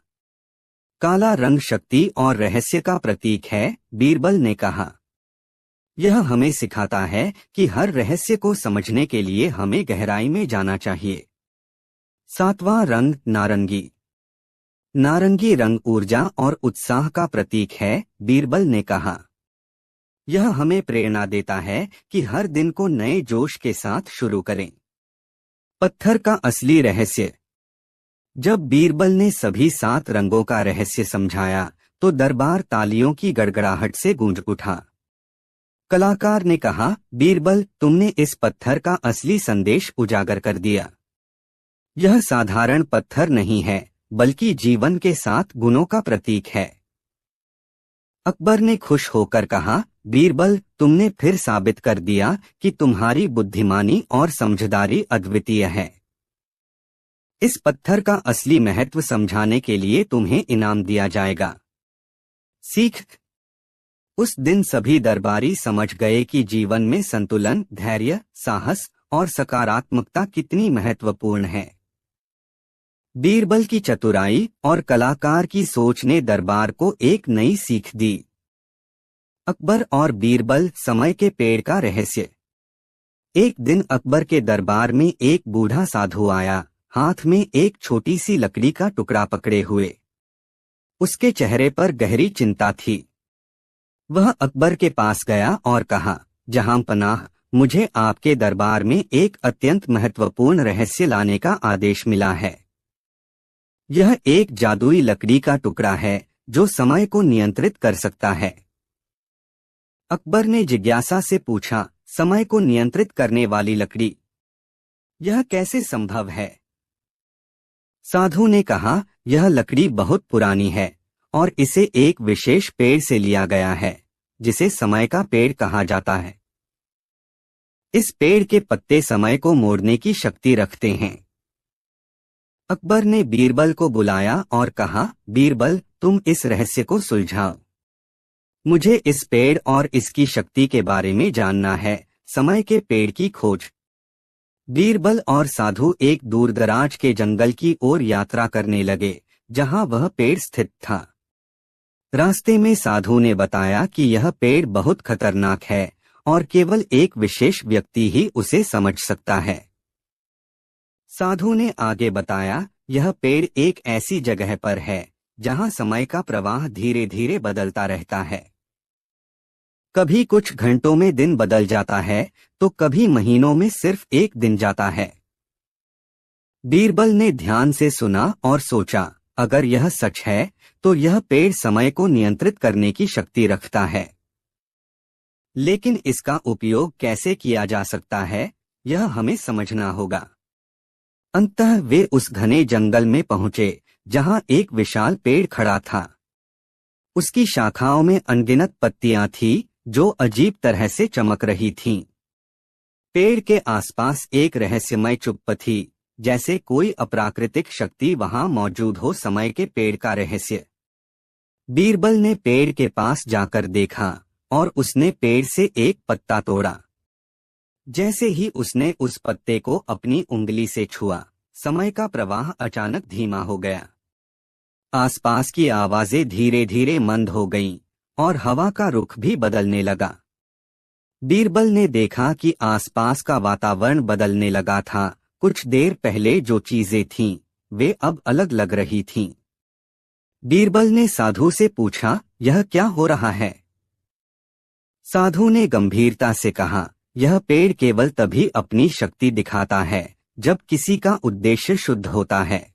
काला रंग शक्ति और रहस्य का प्रतीक है, बीरबल ने कहा। यह हमें सिखाता है कि हर रहस्य को समझने के लिए हमें गहराई में जाना चाहिए। सातवां रंग नारंगी। नारंगी रंग ऊर्जा और उत्साह का प्रतीक है, बीरबल ने कहा। यह हमें प्रेरणा देता है कि हर दिन को नए जोश के साथ शुरू करें। पत्थर का असली रहस्य। जब बीरबल ने सभी 7 रंगों का रहस्य समझाया तो दरबार तालियों की गड़गड़ाहट से गूंज उठा। कलाकार ने कहा, बीरबल, तुमने इस पत्थर का असली संदेश उजागर कर दिया। यह साधारण पत्थर नहीं है, बल्कि जीवन के 7 गुणों का प्रतीक है। अकबर ने खुश होकर कहा, बीरबल, तुमने फिर साबित कर दिया कि तुम्हारी बुद्धिमानी और समझदारी अद्वितीय है। इस पत्थर का असली महत्व समझाने के लिए तुम्हें इनाम दिया जाएगा। सीख। उस दिन सभी दरबारी समझ गए कि जीवन में संतुलन, धैर्य, साहस और सकारात्मकता कितनी महत्वपूर्ण है। बीरबल की चतुराई और कलाकार की सोच ने दरबार को एक नई सीख दी। अकबर और बीरबल, समय के पेड़ का रहस्य। एक दिन अकबर के दरबार में एक बूढ़ा साधु आया, हाथ में एक छोटी सी लकड़ी का टुकड़ा पकड़े हुए। उसके चेहरे पर गहरी चिंता थी। वह अकबर के पास गया और कहा, जहांपनाह, मुझे आपके दरबार में एक अत्यंत महत्वपूर्ण रहस्य लाने का आदेश मिला है। यह एक जादुई लकड़ी का टुकड़ा है जो समय को नियंत्रित कर सकता है। अकबर ने जिज्ञासा से पूछा, समय को नियंत्रित करने वाली लकड़ी, यह कैसे संभव है? साधु ने कहा, यह लकड़ी बहुत पुरानी है और इसे एक विशेष पेड़ से लिया गया है जिसे समय का पेड़ कहा जाता है। इस पेड़ के पत्ते समय को मोड़ने की शक्ति रखते हैं। अकबर ने बीरबल को बुलाया और कहा, बीरबल, तुम इस रहस्य को सुलझाओ। मुझे इस पेड़ और इसकी शक्ति के बारे में जानना है। समय के पेड़ की खोज। बीरबल और साधु एक दूरदराज के जंगल की ओर यात्रा करने लगे जहां वह पेड़ स्थित था। रास्ते में साधु ने बताया कि यह पेड़ बहुत खतरनाक है और केवल एक विशेष व्यक्ति ही उसे समझ सकता है। साधु ने आगे बताया, यह पेड़ एक ऐसी जगह पर है जहां समय का प्रवाह धीरे धीरे बदलता रहता है। कभी कुछ घंटों में दिन बदल जाता है तो कभी महीनों में सिर्फ एक दिन जाता है। बीरबल ने ध्यान से सुना और सोचा, अगर यह सच है तो यह पेड़ समय को नियंत्रित करने की शक्ति रखता है। लेकिन इसका उपयोग कैसे किया जा सकता है, यह हमें समझना होगा। अंततः वे उस घने जंगल में पहुंचे जहां एक विशाल पेड़ खड़ा था। उसकी शाखाओं में अनगिनत पत्तियां थीं जो अजीब तरह से चमक रही थीं। पेड़ के आसपास एक रहस्यमय चुप्पी थी, जैसे कोई अप्राकृतिक शक्ति वहां मौजूद हो। समय के पेड़ का रहस्य। बीरबल ने पेड़ के पास जाकर देखा और उसने पेड़ से एक पत्ता तोड़ा। जैसे ही उसने उस पत्ते को अपनी उंगली से छुआ, समय का प्रवाह अचानक धीमा हो गया। आसपास की आवाजें धीरे धीरे मंद हो गईं और हवा का रुख भी बदलने लगा। बीरबल ने देखा कि आसपास का वातावरण बदलने लगा था। कुछ देर पहले जो चीजें थीं, वे अब अलग लग रही थीं। बीरबल ने साधु से पूछा, यह क्या हो रहा है? साधु ने गंभीरता से कहा, यह पेड़ केवल तभी अपनी शक्ति दिखाता है जब किसी का उद्देश्य शुद्ध होता है।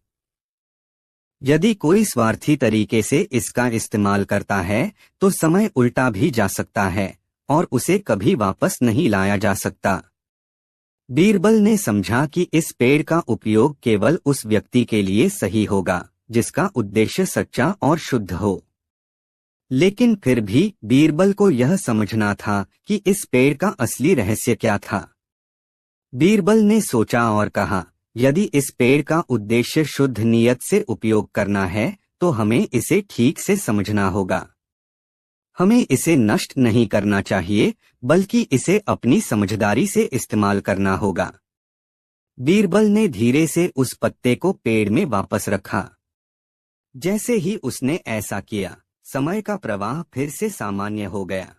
यदि कोई स्वार्थी तरीके से इसका इस्तेमाल करता है तो समय उल्टा भी जा सकता है और उसे कभी वापस नहीं लाया जा सकता। बीरबल ने समझा कि इस पेड़ का उपयोग केवल उस व्यक्ति के लिए सही होगा जिसका उद्देश्य सच्चा और शुद्ध हो। लेकिन फिर भी बीरबल को यह समझना था कि इस पेड़ का असली रहस्य क्या था। बीरबल ने सोचा और कहा, यदि इस पेड़ का उद्देश्य शुद्ध नियत से उपयोग करना है तो हमें इसे ठीक से समझना होगा। हमें इसे नष्ट नहीं करना चाहिए बल्कि इसे अपनी समझदारी से इस्तेमाल करना होगा। बीरबल ने धीरे से उस पत्ते को पेड़ में वापस रखा। जैसे ही उसने ऐसा किया, समय का प्रवाह फिर से सामान्य हो गया।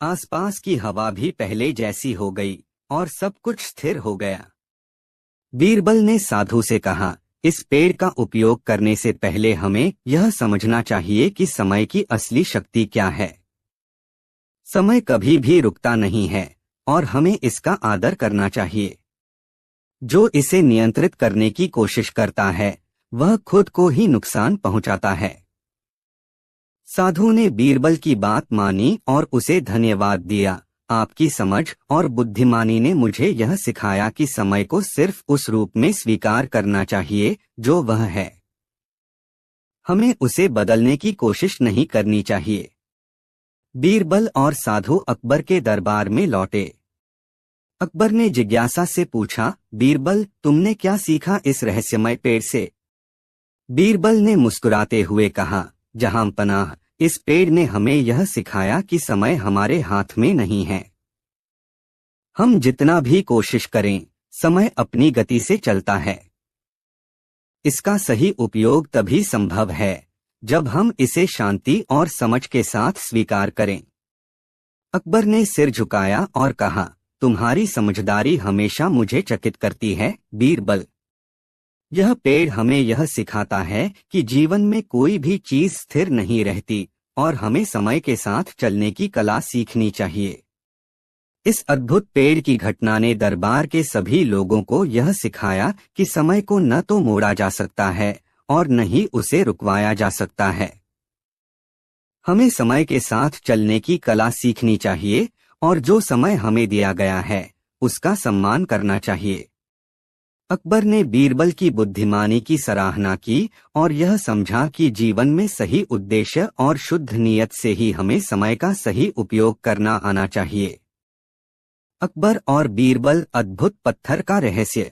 आसपास की हवा भी पहले जैसी हो गई और सब कुछ स्थिर हो गया। बीरबल ने साधु से कहा, इस पेड़ का उपयोग करने से पहले हमें यह समझना चाहिए कि समय की असली शक्ति क्या है। समय कभी भी रुकता नहीं है और हमें इसका आदर करना चाहिए। जो इसे नियंत्रित करने की कोशिश करता है वह खुद को ही नुकसान पहुंचाता है। साधु ने बीरबल की बात मानी और उसे धन्यवाद दिया। आपकी समझ और बुद्धिमानी ने मुझे यह सिखाया कि समय को सिर्फ उस रूप में स्वीकार करना चाहिए जो वह है। हमें उसे बदलने की कोशिश नहीं करनी चाहिए। बीरबल और साधु अकबर के दरबार में लौटे। अकबर ने जिज्ञासा से पूछा, बीरबल, तुमने क्या सीखा इस रहस्यमय पेड़ से? बीरबल ने मुस्कुराते हुए कहा, जहां पनाह, इस पेड़ ने हमें यह सिखाया कि समय हमारे हाथ में नहीं है। हम जितना भी कोशिश करें, समय अपनी गति से चलता है। इसका सही उपयोग तभी संभव है जब हम इसे शांति और समझ के साथ स्वीकार करें। अकबर ने सिर झुकाया और कहा, तुम्हारी समझदारी हमेशा मुझे चकित करती है, बीरबल। यह पेड़ हमें यह सिखाता है कि जीवन में कोई भी चीज स्थिर नहीं रहती और हमें समय के साथ चलने की कला सीखनी चाहिए। इस अद्भुत पेड़ की घटना ने दरबार के सभी लोगों को यह सिखाया कि समय को न तो मोड़ा जा सकता है और न ही उसे रुकवाया जा सकता है। हमें समय के साथ चलने की कला सीखनी चाहिए और जो समय हमें दिया गया है उसका सम्मान करना चाहिए। अकबर ने बीरबल की बुद्धिमानी की सराहना की और यह समझा कि जीवन में सही उद्देश्य और शुद्ध नियत से ही हमें समय का सही उपयोग करना आना चाहिए। अकबर और बीरबल, अद्भुत पत्थर का रहस्य।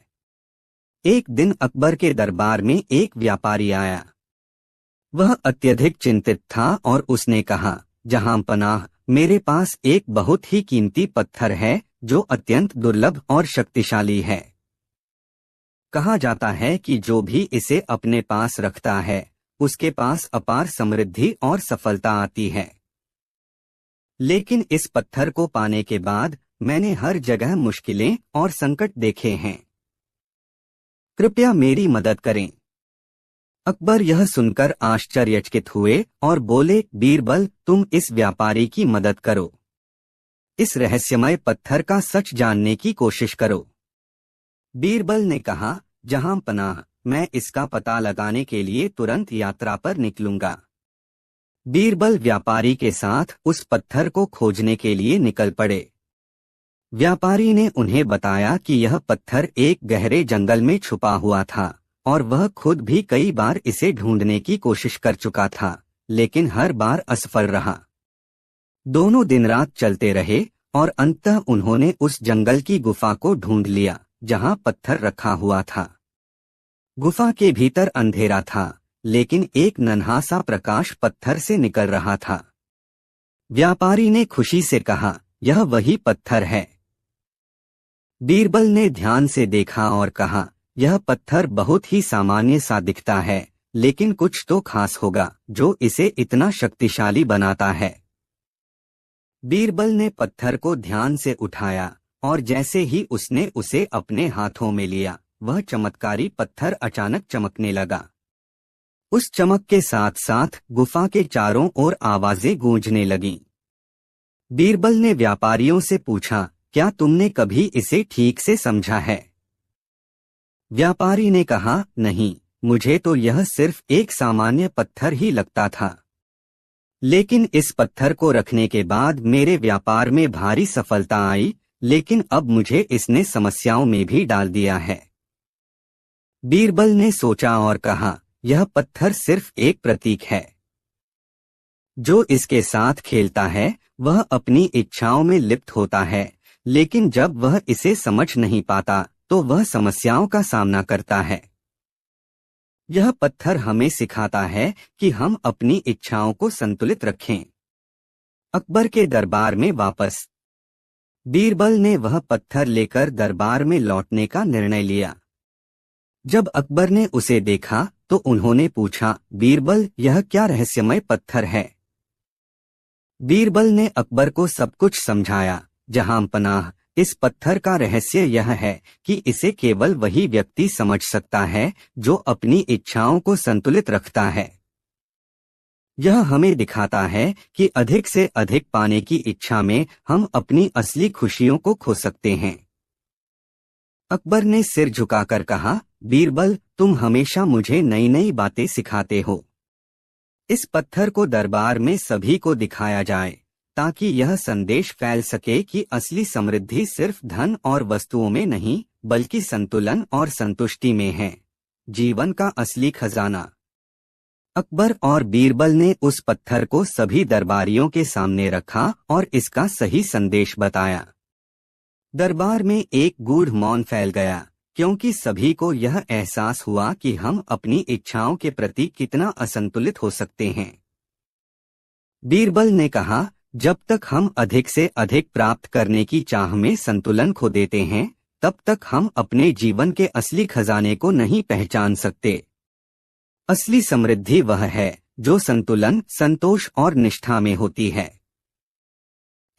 एक दिन अकबर के दरबार में एक व्यापारी आया। वह अत्यधिक चिंतित था और उसने कहा, जहां पनाह, मेरे पास एक बहुत ही कीमती पत्थर है जो अत्यंत दुर्लभ और शक्तिशाली है। कहा जाता है कि जो भी इसे अपने पास रखता है उसके पास अपार समृद्धि और सफलता आती है। लेकिन इस पत्थर को पाने के बाद मैंने हर जगह मुश्किलें और संकट देखे हैं। कृपया मेरी मदद करें। अकबर यह सुनकर आश्चर्यचकित हुए और बोले, बीरबल, तुम इस व्यापारी की मदद करो। इस रहस्यमय पत्थर का सच जानने की कोशिश करो। बीरबल ने कहा, जहां पनाह, मैं इसका पता लगाने के लिए तुरंत यात्रा पर निकलूंगा। बीरबल व्यापारी के साथ उस पत्थर को खोजने के लिए निकल पड़े। व्यापारी ने उन्हें बताया कि यह पत्थर एक गहरे जंगल में छुपा हुआ था और वह खुद भी कई बार इसे ढूंढने की कोशिश कर चुका था, लेकिन हर बार असफल रहा। दोनों दिन रात चलते रहे और अंततः उन्होंने उस जंगल की गुफा को ढूंढ लिया जहां पत्थर रखा हुआ था। गुफा के भीतर अंधेरा था, लेकिन एक नन्हा सा प्रकाश पत्थर से निकल रहा था। व्यापारी ने खुशी से कहा, यह वही पत्थर है। बीरबल ने ध्यान से देखा और कहा, यह पत्थर बहुत ही सामान्य सा दिखता है, लेकिन कुछ तो खास होगा जो इसे इतना शक्तिशाली बनाता है। बीरबल ने पत्थर को ध्यान से उठाया और जैसे ही उसने उसे अपने हाथों में लिया, वह चमत्कारी पत्थर अचानक चमकने लगा। उस चमक के साथ साथ गुफा के चारों ओर आवाजें गूंजने लगीं। बीरबल ने व्यापारियों से पूछा, क्या तुमने कभी इसे ठीक से समझा है? व्यापारी ने कहा, नहीं, मुझे तो यह सिर्फ एक सामान्य पत्थर ही लगता था। लेकिन इस पत्थर को रखने के बाद मेरे व्यापार में भारी सफलता आई, लेकिन अब मुझे इसने समस्याओं में भी डाल दिया है। बीरबल ने सोचा और कहा, यह पत्थर सिर्फ एक प्रतीक है। जो इसके साथ खेलता है वह अपनी इच्छाओं में लिप्त होता है, लेकिन जब वह इसे समझ नहीं पाता तो वह समस्याओं का सामना करता है। यह पत्थर हमें सिखाता है कि हम अपनी इच्छाओं को संतुलित रखें। अकबर के दरबार में वापस। बीरबल ने वह पत्थर लेकर दरबार में लौटने का निर्णय लिया। जब अकबर ने उसे देखा तो उन्होंने पूछा, बीरबल, यह क्या रहस्यमय पत्थर है? बीरबल ने अकबर को सब कुछ समझाया। जहांपनाह, इस पत्थर का रहस्य यह है कि इसे केवल वही व्यक्ति समझ सकता है जो अपनी इच्छाओं को संतुलित रखता है। यह हमें दिखाता है कि अधिक से अधिक पाने की इच्छा में हम अपनी असली खुशियों को खो सकते हैं। अकबर ने सिर झुकाकर कहा, बीरबल, तुम हमेशा मुझे नई नई बातें सिखाते हो। इस पत्थर को दरबार में सभी को दिखाया जाए ताकि यह संदेश फैल सके कि असली समृद्धि सिर्फ धन और वस्तुओं में नहीं बल्कि संतुलन और संतुष्टि में है, जीवन का असली खजाना। अकबर और बीरबल ने उस पत्थर को सभी दरबारियों के सामने रखा और इसका सही संदेश बताया। दरबार में एक गूढ़ मौन फैल गया, क्योंकि सभी को यह एहसास हुआ कि हम अपनी इच्छाओं के प्रति कितना असंतुलित हो सकते हैं। बीरबल ने कहा, जब तक हम अधिक से अधिक प्राप्त करने की चाह में संतुलन खो देते हैं, तब तक हम अपने जीवन के असली खजाने को नहीं पहचान सकते। असली समृद्धि वह है जो संतुलन, संतोष और निष्ठा में होती है।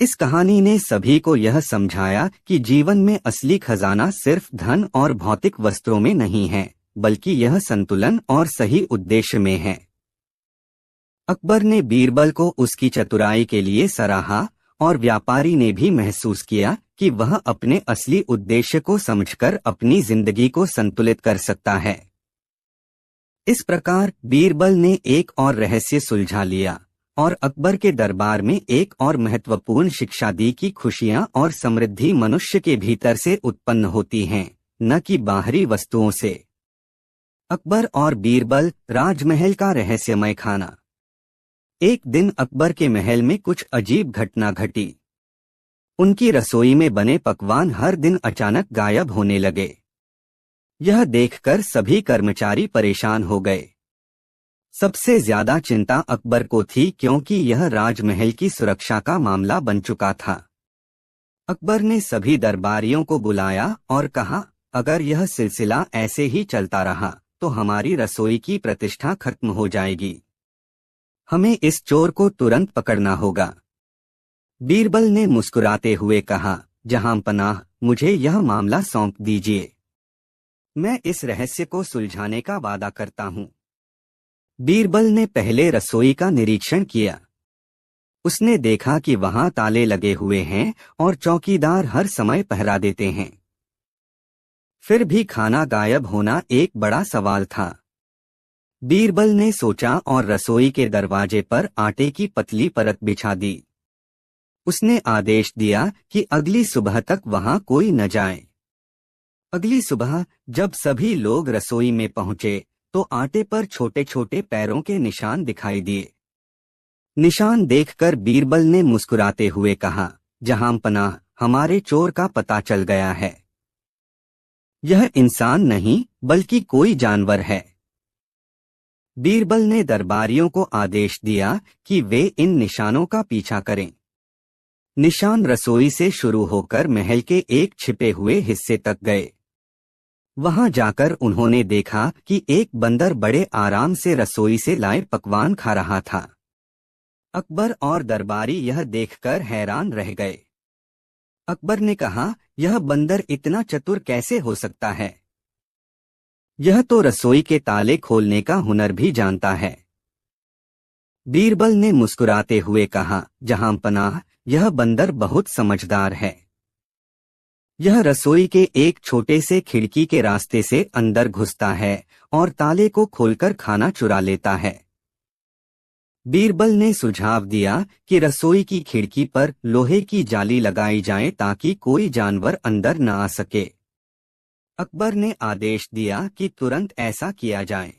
इस कहानी ने सभी को यह समझाया कि जीवन में असली खजाना सिर्फ धन और भौतिक वस्त्रों में नहीं है, बल्कि यह संतुलन और सही उद्देश्य में है। अकबर ने बीरबल को उसकी चतुराई के लिए सराहा और व्यापारी ने भी महसूस किया कि वह अपने असली उद्देश्य को समझकर अपनी जिंदगी को संतुलित कर सकता है। इस प्रकार बीरबल ने एक और रहस्य सुलझा लिया और अकबर के दरबार में एक और महत्वपूर्ण शिक्षा दी कि खुशियां और समृद्धि मनुष्य के भीतर से उत्पन्न होती हैं, न कि बाहरी वस्तुओं से। अकबर और बीरबल, राजमहल का रहस्यमय खाना। एक दिन अकबर के महल में कुछ अजीब घटना घटी। उनकी रसोई में बने पकवान हर दिन अचानक गायब होने लगे। यह देखकर सभी कर्मचारी परेशान हो गए। सबसे ज्यादा चिंता अकबर को थी, क्योंकि यह राजमहल की सुरक्षा का मामला बन चुका था। अकबर ने सभी दरबारियों को बुलाया और कहा, अगर यह सिलसिला ऐसे ही चलता रहा तो हमारी रसोई की प्रतिष्ठा खत्म हो जाएगी। हमें इस चोर को तुरंत पकड़ना होगा। बीरबल ने मुस्कुराते हुए कहा, जहांपनाह, मुझे यह मामला सौंप दीजिए। मैं इस रहस्य को सुलझाने का वादा करता हूँ। बीरबल ने पहले रसोई का निरीक्षण किया। उसने देखा कि वहां ताले लगे हुए हैं और चौकीदार हर समय पहरा देते हैं। फिर भी खाना गायब होना एक बड़ा सवाल था। बीरबल ने सोचा और रसोई के दरवाजे पर आटे की पतली परत बिछा दी। उसने आदेश दिया कि अगली सुबह तक वहां कोई न जाए। अगली सुबह जब सभी लोग रसोई में पहुंचे तो आटे पर छोटे छोटे पैरों के निशान दिखाई दिए। निशान देखकर बीरबल ने मुस्कुराते हुए कहा, जहांपनाह, हमारे चोर का पता चल गया है। यह इंसान नहीं बल्कि कोई जानवर है। बीरबल ने दरबारियों को आदेश दिया कि वे इन निशानों का पीछा करें। निशान रसोई से शुरू होकर महल के एक छिपे हुए हिस्से तक गए। वहां जाकर उन्होंने देखा कि एक बंदर बड़े आराम से रसोई से लाए पकवान खा रहा था। अकबर और दरबारी यह देखकर हैरान रह गए। अकबर ने कहा, यह बंदर इतना चतुर कैसे हो सकता है? यह तो रसोई के ताले खोलने का हुनर भी जानता है। बीरबल ने मुस्कुराते हुए कहा, जहां पनाह, यह बंदर बहुत समझदार है। यह रसोई के एक छोटे से खिड़की के रास्ते से अंदर घुसता है और ताले को खोलकर खाना चुरा लेता है। बीरबल ने सुझाव दिया कि रसोई की खिड़की पर लोहे की जाली लगाई जाए ताकि कोई जानवर अंदर न आ सके। अकबर ने आदेश दिया कि तुरंत ऐसा किया जाए।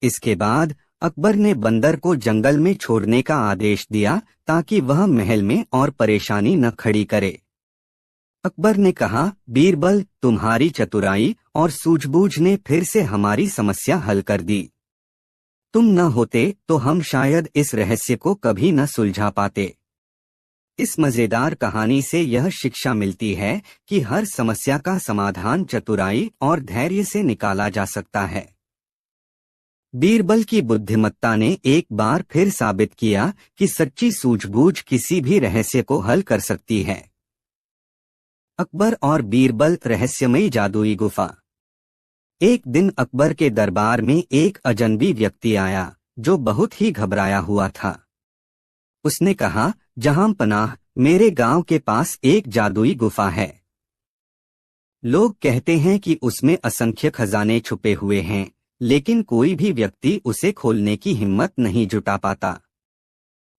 इसके बाद अकबर ने बंदर को जंगल में छोड़ने का आदेश दिया ताकि वह महल में और परेशानी न खड़ी करे। अकबर ने कहा, बीरबल, तुम्हारी चतुराई और सूझबूझ ने फिर से हमारी समस्या हल कर दी। तुम न होते तो हम शायद इस रहस्य को कभी न सुलझा पाते। इस मजेदार कहानी से यह शिक्षा मिलती है कि हर समस्या का समाधान चतुराई और धैर्य से निकाला जा सकता है। बीरबल की बुद्धिमत्ता ने एक बार फिर साबित किया कि सच्ची सूझबूझ किसी भी रहस्य को हल कर सकती है। अकबर और बीरबल रहस्यमयी जादुई गुफा। एक दिन अकबर के दरबार में एक अजनबी व्यक्ति आया जो बहुत ही घबराया हुआ था। उसने कहा, जहां पनाह, मेरे गांव के पास एक जादुई गुफा है। लोग कहते हैं कि उसमें असंख्य खजाने छुपे हुए हैं, लेकिन कोई भी व्यक्ति उसे खोलने की हिम्मत नहीं जुटा पाता।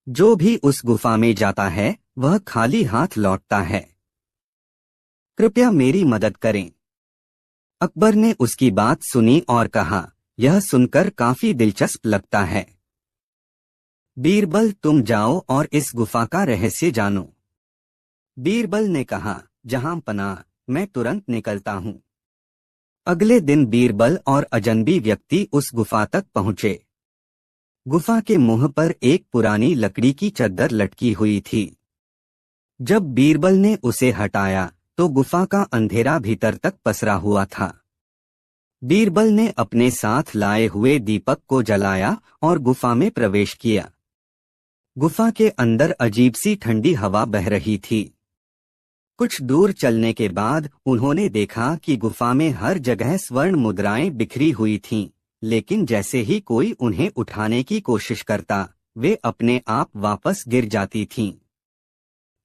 जो भी उस गुफा में जाता है वह खाली हाथ लौटता है। कृपया मेरी मदद करें। अकबर ने उसकी बात सुनी और कहा, यह सुनकर काफी दिलचस्प लगता है। बीरबल, तुम जाओ और इस गुफा का रहस्य जानो। बीरबल ने कहा, जहां पनाह, मैं तुरंत निकलता हूं। अगले दिन बीरबल और अजनबी व्यक्ति उस गुफा तक पहुंचे। गुफा के मुंह पर एक पुरानी लकड़ी की चद्दर लटकी हुई थी। जब बीरबल ने उसे हटाया तो गुफा का अंधेरा भीतर तक पसरा हुआ था। बीरबल ने अपने साथ लाए हुए दीपक को जलाया और गुफा में प्रवेश किया। गुफा के अंदर अजीब सी ठंडी हवा बह रही थी। कुछ दूर चलने के बाद उन्होंने देखा कि गुफा में हर जगह स्वर्ण मुद्राएं बिखरी हुई थीं, लेकिन जैसे ही कोई उन्हें उठाने की कोशिश करता, वे अपने आप वापस गिर जाती थीं।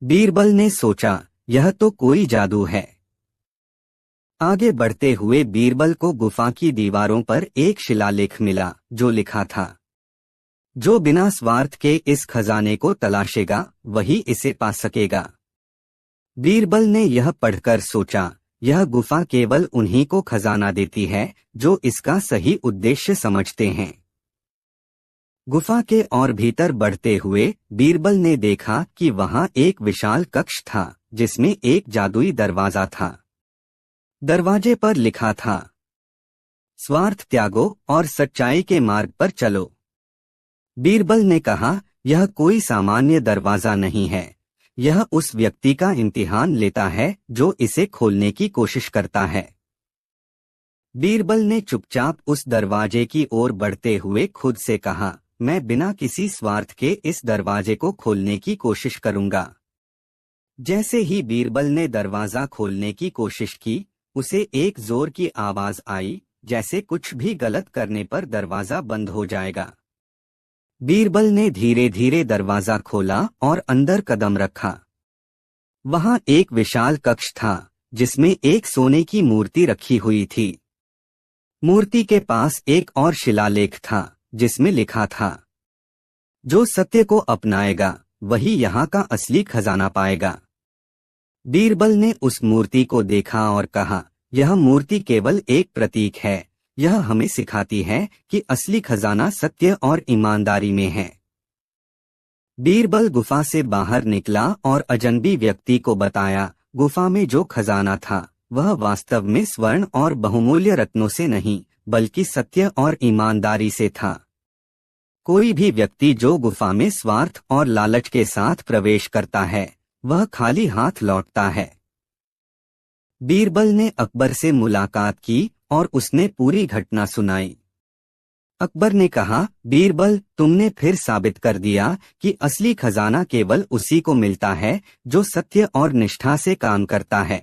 बीरबल ने सोचा, यह तो कोई जादू है। आगे बढ़ते हुए बीरबल को गुफा की दीवारों पर एक शिलालेख मिला जो लिखा था, जो बिना स्वार्थ के इस खजाने को तलाशेगा वही इसे पा सकेगा। बीरबल ने यह पढ़कर सोचा, यह गुफा केवल उन्हीं को खजाना देती है जो इसका सही उद्देश्य समझते हैं। गुफा के और भीतर बढ़ते हुए बीरबल ने देखा कि वहां एक विशाल कक्ष था जिसमें एक जादुई दरवाजा था। दरवाजे पर लिखा था, स्वार्थ त्यागो और सच्चाई के मार्ग पर चलो। बीरबल ने कहा, यह कोई सामान्य दरवाजा नहीं है, यह उस व्यक्ति का इम्तिहान लेता है जो इसे खोलने की कोशिश करता है। बीरबल ने चुपचाप उस दरवाजे की ओर बढ़ते हुए खुद से कहा, मैं बिना किसी स्वार्थ के इस दरवाजे को खोलने की कोशिश करूंगा। जैसे ही बीरबल ने दरवाजा खोलने की कोशिश की, उसे एक जोर की आवाज आई, जैसे कुछ भी गलत करने पर दरवाजा बंद हो जाएगा। बीरबल ने धीरे धीरे दरवाजा खोला और अंदर कदम रखा। वहां एक विशाल कक्ष था जिसमें एक सोने की मूर्ति रखी हुई थी। मूर्ति के पास एक और शिलालेख था जिसमें लिखा था, जो सत्य को अपनाएगा वही यहाँ का असली खजाना पाएगा। बीरबल ने उस मूर्ति को देखा और कहा, यह मूर्ति केवल एक प्रतीक है, यह हमें सिखाती है कि असली खजाना सत्य और ईमानदारी में है। बीरबल गुफा से बाहर निकला और अजनबी व्यक्ति को बताया, गुफा में जो खजाना था वह वास्तव में स्वर्ण और बहुमूल्य रत्नों से नहीं, बल्कि सत्य और ईमानदारी से था। कोई भी व्यक्ति जो गुफा में स्वार्थ और लालच के साथ प्रवेश करता है, वह खाली हाथ लौटता है। बीरबल ने अकबर से मुलाकात की और उसने पूरी घटना सुनाई। अकबर ने कहा, बीरबल, तुमने फिर साबित कर दिया कि असली खजाना केवल उसी को मिलता है जो सत्य और निष्ठा से काम करता है।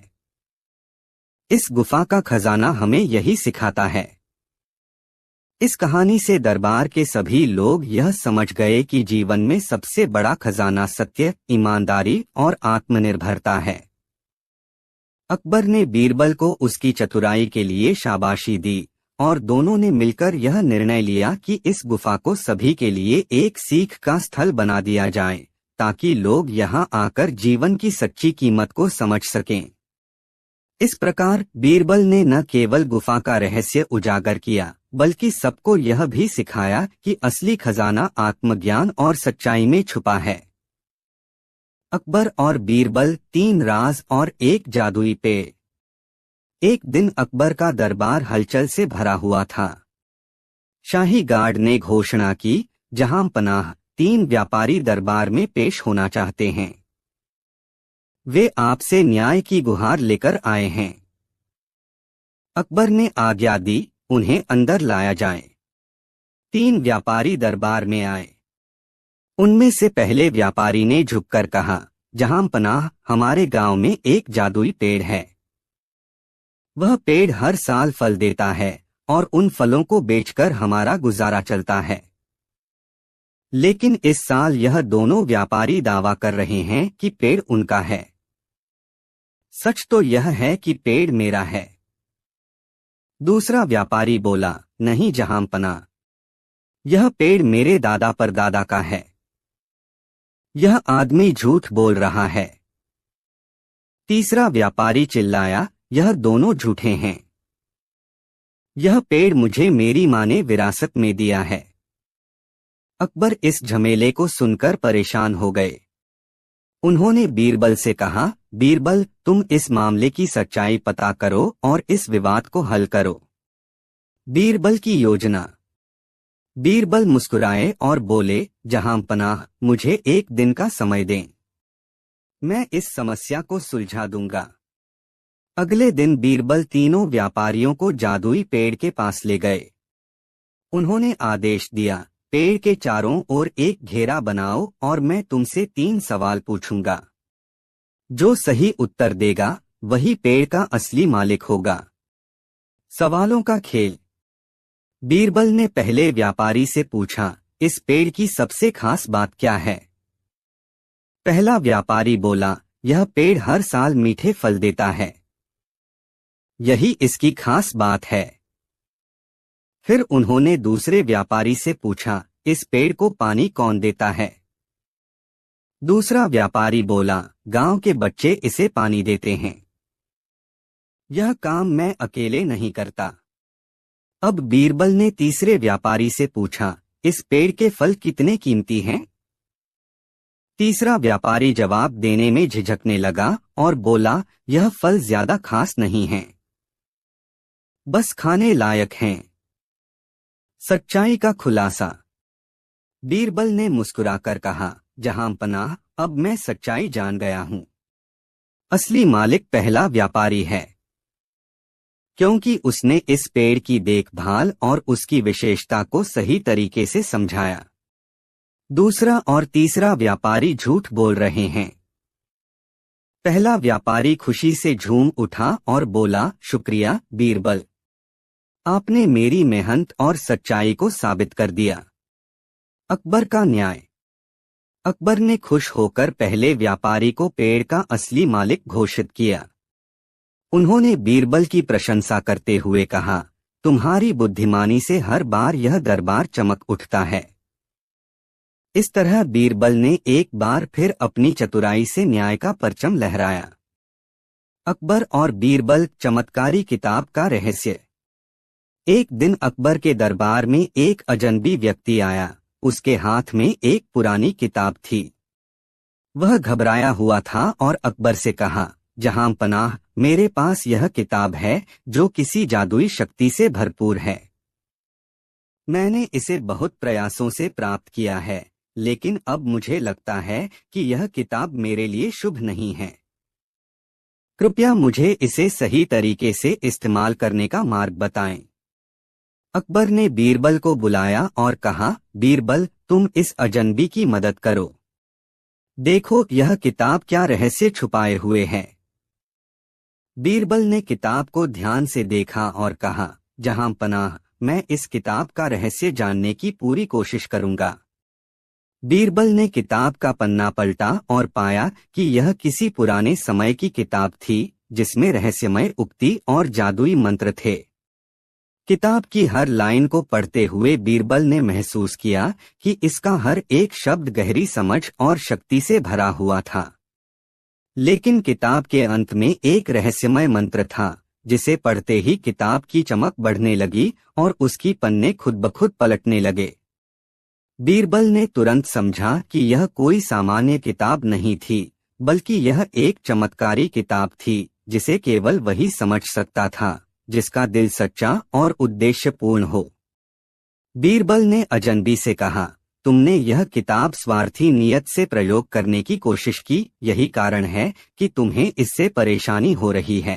इस गुफा का खजाना हमें यही सिखाता है। इस कहानी से दरबार के सभी लोग यह समझ गए कि जीवन में सबसे बड़ा खजाना सत्य, ईमानदारी और आत्मनिर्भरता है। अकबर ने बीरबल को उसकी चतुराई के लिए शाबाशी दी और दोनों ने मिलकर यह निर्णय लिया कि इस गुफा को सभी के लिए एक सीख का स्थल बना दिया जाए, ताकि लोग यहाँ आकर जीवन की सच्ची कीमत को समझ सकें। इस प्रकार बीरबल ने न केवल गुफा का रहस्य उजागर किया, बल्कि सबको यह भी सिखाया कि असली खजाना आत्मज्ञान और सच्चाई में छुपा है। अकबर और बीरबल, 3 राज और एक जादुई पेड़। एक दिन अकबर का दरबार हलचल से भरा हुआ था। शाही गार्ड ने घोषणा की, जहां पनाह 3 व्यापारी दरबार में पेश होना चाहते हैं। वे आपसे न्याय की गुहार लेकर आए हैं। अकबर ने आज्ञा दी, उन्हें अंदर लाया जाए। 3 व्यापारी दरबार में आए। उनमें से पहले व्यापारी ने झुककर कहा, जहां पनाह, हमारे गांव में एक जादुई पेड़ है। वह पेड़ हर साल फल देता है और उन फलों को बेचकर हमारा गुजारा चलता है। लेकिन इस साल यह दोनों व्यापारी दावा कर रहे हैं कि पेड़ उनका है। सच तो यह है कि पेड़ मेरा है। दूसरा व्यापारी बोला, नहीं जहांपना, यह पेड़ मेरे दादा परदादा का है। यह आदमी झूठ बोल रहा है। तीसरा व्यापारी चिल्लाया, यह दोनों झूठे हैं। यह पेड़ मुझे मेरी माँ ने विरासत में दिया है। अकबर इस झमेले को सुनकर परेशान हो गए। उन्होंने बीरबल से कहा, बीरबल, तुम इस मामले की सच्चाई पता करो और इस विवाद को हल करो। बीरबल की योजना। बीरबल मुस्कुराए और बोले, जहांपनाह, मुझे एक दिन का समय दें। मैं इस समस्या को सुलझा दूंगा। अगले दिन बीरबल तीनों व्यापारियों को जादुई पेड़ के पास ले गए। उन्होंने आदेश दिया, पेड़ के चारों ओर एक घेरा बनाओ और मैं तुमसे 3 सवाल पूछूंगा। जो सही उत्तर देगा वही पेड़ का असली मालिक होगा। सवालों का खेल। बीरबल ने पहले व्यापारी से पूछा, इस पेड़ की सबसे खास बात क्या है? पहला व्यापारी बोला, यह पेड़ हर साल मीठे फल देता है। यही इसकी खास बात है। फिर उन्होंने दूसरे व्यापारी से पूछा, इस पेड़ को पानी कौन देता है? दूसरा व्यापारी बोला, गांव के बच्चे इसे पानी देते हैं। यह काम मैं अकेले नहीं करता। अब बीरबल ने तीसरे व्यापारी से पूछा, इस पेड़ के फल कितने कीमती हैं? तीसरा व्यापारी जवाब देने में झिझकने लगा और बोला, यह फल ज्यादा खास नहीं हैं, बस खाने लायक हैं। सच्चाई का खुलासा। बीरबल ने मुस्कुराकर कहा, जहांपनाह, अब मैं सच्चाई जान गया हूं। असली मालिक पहला व्यापारी है, क्योंकि उसने इस पेड़ की देखभाल और उसकी विशेषता को सही तरीके से समझाया। दूसरा और तीसरा व्यापारी झूठ बोल रहे हैं। पहला व्यापारी खुशी से झूम उठा और बोला, शुक्रिया बीरबल, आपने मेरी मेहनत और सच्चाई को साबित कर दिया। अकबर का न्याय। अकबर ने खुश होकर पहले व्यापारी को पेड़ का असली मालिक घोषित किया। उन्होंने बीरबल की प्रशंसा करते हुए कहा, तुम्हारी बुद्धिमानी से हर बार यह दरबार चमक उठता है। इस तरह बीरबल ने एक बार फिर अपनी चतुराई से न्याय का परचम लहराया। अकबर और बीरबल, चमत्कारी किताब का रहस्य। एक दिन अकबर के दरबार में एक अजनबी व्यक्ति आया। उसके हाथ में एक पुरानी किताब थी। वह घबराया हुआ था और अकबर से कहा, जहांपनाह, मेरे पास यह किताब है जो किसी जादुई शक्ति से भरपूर है। मैंने इसे बहुत प्रयासों से प्राप्त किया है, लेकिन अब मुझे लगता है कि यह किताब मेरे लिए शुभ नहीं है। कृपया मुझे इसे सही तरीके से इस्तेमाल करने का मार्ग बताएं। अकबर ने बीरबल को बुलाया और कहा, बीरबल, तुम इस अजनबी की मदद करो। देखो यह किताब क्या रहस्य छुपाए हुए है। बीरबल ने किताब को ध्यान से देखा और कहा, जहां पनाह, मैं इस किताब का रहस्य जानने की पूरी कोशिश करूंगा। बीरबल ने किताब का पन्ना पलटा और पाया कि यह किसी पुराने समय की किताब थी, जिसमें रहस्यमय उक्ति और जादुई मंत्र थे। किताब की हर लाइन को पढ़ते हुए बीरबल ने महसूस किया कि इसका हर एक शब्द गहरी समझ और शक्ति से भरा हुआ था। लेकिन किताब के अंत में एक रहस्यमय मंत्र था, जिसे पढ़ते ही किताब की चमक बढ़ने लगी और उसकी पन्ने खुद ब खुद पलटने लगे। बीरबल ने तुरंत समझा कि यह कोई सामान्य किताब नहीं थी, बल्कि यह एक चमत्कारी किताब थी, जिसे केवल वही समझ सकता था जिसका दिल सच्चा और उद्देश्यपूर्ण हो। बीरबल ने अजनबी से कहा, तुमने यह किताब स्वार्थी नियत से प्रयोग करने की कोशिश की, यही कारण है कि तुम्हें इससे परेशानी हो रही है।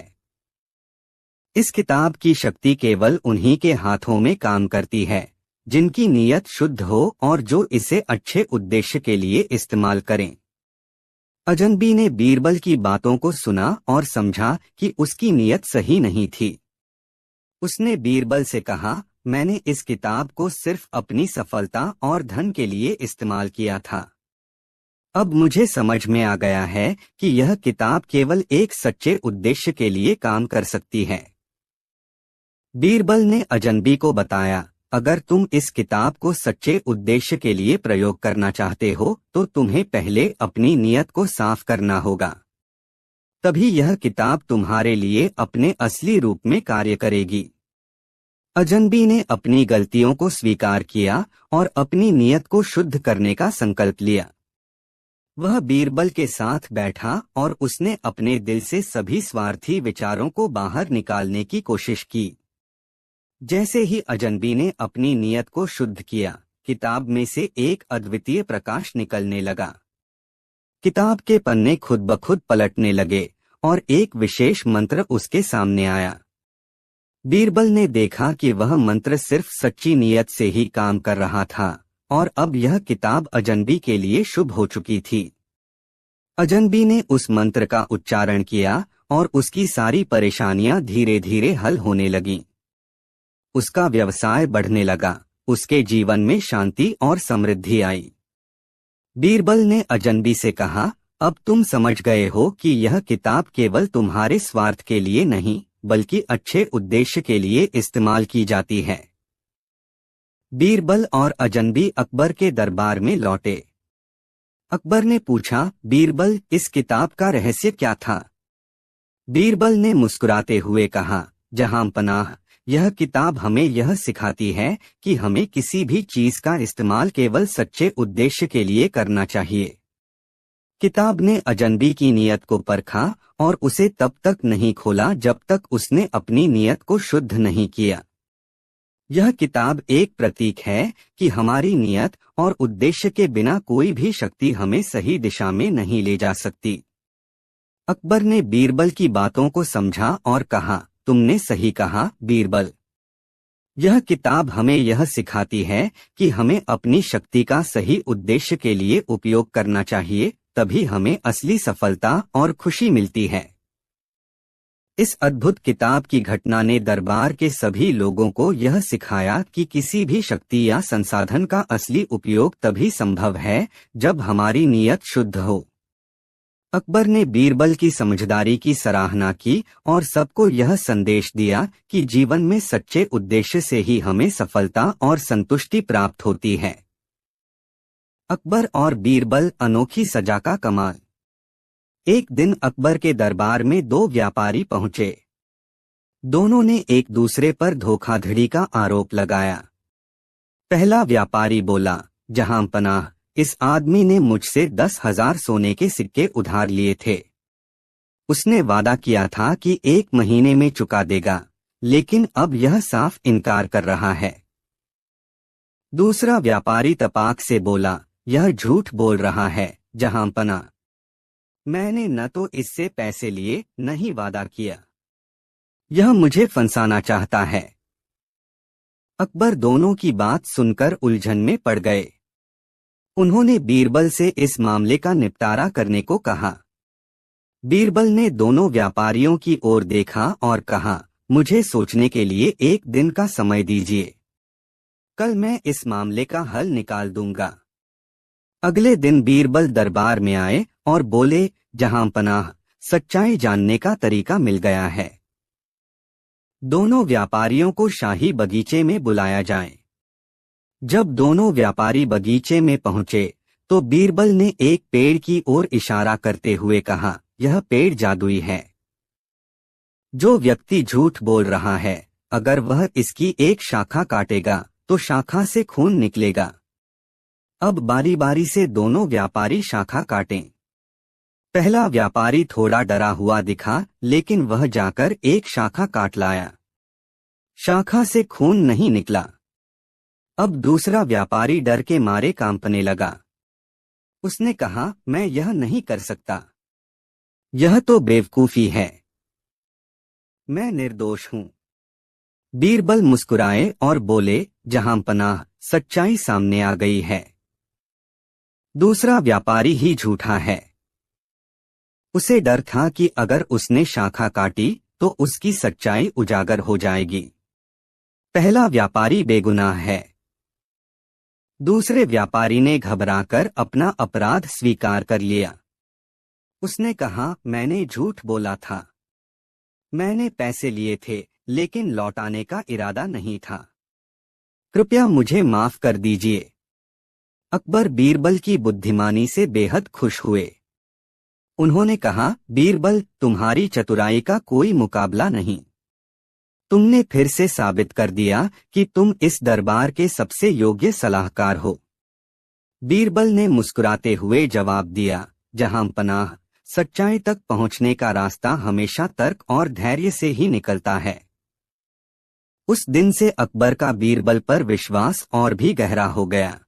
इस किताब की शक्ति केवल उन्हीं के हाथों में काम करती है जिनकी नीयत शुद्ध हो और जो इसे अच्छे उद्देश्य के लिए इस्तेमाल करें। अजनबी ने बीरबल की बातों को सुना और समझा कि उसकी नीयत सही नहीं थी। उसने बीरबल से कहा, मैंने इस किताब को सिर्फ अपनी सफलता और धन के लिए इस्तेमाल किया था। अब मुझे समझ में आ गया है कि यह किताब केवल एक सच्चे उद्देश्य के लिए काम कर सकती है। बीरबल ने अजनबी को बताया, अगर तुम इस किताब को सच्चे उद्देश्य के लिए प्रयोग करना चाहते हो तो तुम्हें पहले अपनी नीयत को साफ करना होगा। तभी यह किताब तुम्हारे लिए अपने असली रूप में कार्य करेगी। अजनबी ने अपनी गलतियों को स्वीकार किया और अपनी नीयत को शुद्ध करने का संकल्प लिया। वह बीरबल के साथ बैठा और उसने अपने दिल से सभी स्वार्थी विचारों को बाहर निकालने की कोशिश की। जैसे ही अजनबी ने अपनी नीयत को शुद्ध किया, किताब में से एक अद्वितीय प्रकाश निकलने लगा। किताब के पन्ने खुद ब खुद पलटने लगे और एक विशेष मंत्र उसके सामने आया। बीरबल ने देखा कि वह मंत्र सिर्फ सच्ची नीयत से ही काम कर रहा था और अब यह किताब अजनबी के लिए शुभ हो चुकी थी। अजनबी ने उस मंत्र का उच्चारण किया और उसकी सारी परेशानियां धीरे धीरे हल होने लगीं। उसका व्यवसाय बढ़ने लगा, उसके जीवन में शांति और समृद्धि आई। बीरबल ने अजनबी से कहा, अब तुम समझ गए हो कि यह किताब केवल तुम्हारे स्वार्थ के लिए नहीं, बल्कि अच्छे उद्देश्य के लिए इस्तेमाल की जाती है। बीरबल और अजनबी अकबर के दरबार में लौटे। अकबर ने पूछा, बीरबल, इस किताब का रहस्य क्या था? बीरबल ने मुस्कुराते हुए कहा, जहां पनाह, यह किताब हमें यह सिखाती है कि हमें किसी भी चीज का इस्तेमाल केवल सच्चे उद्देश्य के लिए करना चाहिए। किताब ने अजनबी की नीयत को परखा और उसे तब तक नहीं खोला जब तक उसने अपनी नीयत को शुद्ध नहीं किया। यह किताब एक प्रतीक है कि हमारी नियत और उद्देश्य के बिना कोई भी शक्ति हमें सही दिशा में नहीं ले जा सकती। अकबर ने बीरबल की बातों को समझा और कहा, तुमने सही कहा बीरबल। यह किताब हमें यह सिखाती है कि हमें अपनी शक्ति का सही उद्देश्य के लिए उपयोग करना चाहिए, तभी हमें असली सफलता और खुशी मिलती है। इस अद्भुत किताब की घटना ने दरबार के सभी लोगों को यह सिखाया कि किसी भी शक्ति या संसाधन का असली उपयोग तभी संभव है जब हमारी नीयत शुद्ध हो। अकबर ने बीरबल की समझदारी की सराहना की और सबको यह संदेश दिया कि जीवन में सच्चे उद्देश्य से ही हमें सफलता और संतुष्टि प्राप्त होती है। अकबर और बीरबल, अनोखी सजा का कमाल। एक दिन अकबर के दरबार में दो व्यापारी पहुंचे। दोनों ने एक दूसरे पर धोखाधड़ी का आरोप लगाया। पहला व्यापारी बोला, जहां पनाह, इस आदमी ने मुझसे 10,000 सोने के सिक्के उधार लिए थे। उसने वादा किया था कि 1 महीने में चुका देगा, लेकिन अब यह साफ इनकार कर रहा है। दूसरा व्यापारी तपाक से बोला, यह झूठ बोल रहा है, जहां पना, मैंने न तो इससे पैसे लिए न ही वादा किया। यह मुझे फंसाना चाहता है। अकबर दोनों की बात सुनकर उलझन में पड़ गए। उन्होंने बीरबल से इस मामले का निपटारा करने को कहा। बीरबल ने दोनों व्यापारियों की ओर देखा और कहा, मुझे सोचने के लिए एक दिन का समय दीजिए। कल मैं इस मामले का हल निकाल दूंगा। अगले दिन बीरबल दरबार में आए और बोले, जहां पनाह, सच्चाई जानने का तरीका मिल गया है। दोनों व्यापारियों को शाही बगीचे में बुलाया जाए। जब दोनों व्यापारी बगीचे में पहुंचे तो बीरबल ने एक पेड़ की ओर इशारा करते हुए कहा, यह पेड़ जादुई है। जो व्यक्ति झूठ बोल रहा है, अगर वह इसकी एक शाखा काटेगा तो शाखा से खून निकलेगा। अब बारी बारी से दोनों व्यापारी शाखा काटें। पहला व्यापारी थोड़ा डरा हुआ दिखा, लेकिन वह जाकर एक शाखा काट लाया। शाखा से खून नहीं निकला। अब दूसरा व्यापारी डर के मारे कांपने लगा। उसने कहा, मैं यह नहीं कर सकता। यह तो बेवकूफी है। मैं निर्दोष हूं। बीरबल मुस्कुराए और बोले, जहां पनाह, सच्चाई सामने आ गई है। दूसरा व्यापारी ही झूठा है। उसे डर था कि अगर उसने शाखा काटी तो उसकी सच्चाई उजागर हो जाएगी। पहला व्यापारी बेगुनाह है। दूसरे व्यापारी ने घबराकर अपना अपराध स्वीकार कर लिया। उसने कहा, मैंने झूठ बोला था। मैंने पैसे लिए थे, लेकिन लौटाने का इरादा नहीं था। कृपया मुझे माफ कर दीजिए। अकबर बीरबल की बुद्धिमानी से बेहद खुश हुए। उन्होंने कहा, बीरबल, तुम्हारी चतुराई का कोई मुकाबला नहीं। तुमने फिर से साबित कर दिया कि तुम इस दरबार के सबसे योग्य सलाहकार हो। बीरबल ने मुस्कुराते हुए जवाब दिया, जहां पनाह, सच्चाई तक पहुंचने का रास्ता हमेशा तर्क और धैर्य से ही निकलता है। उस दिन से अकबर का बीरबल पर विश्वास और भी गहरा हो गया।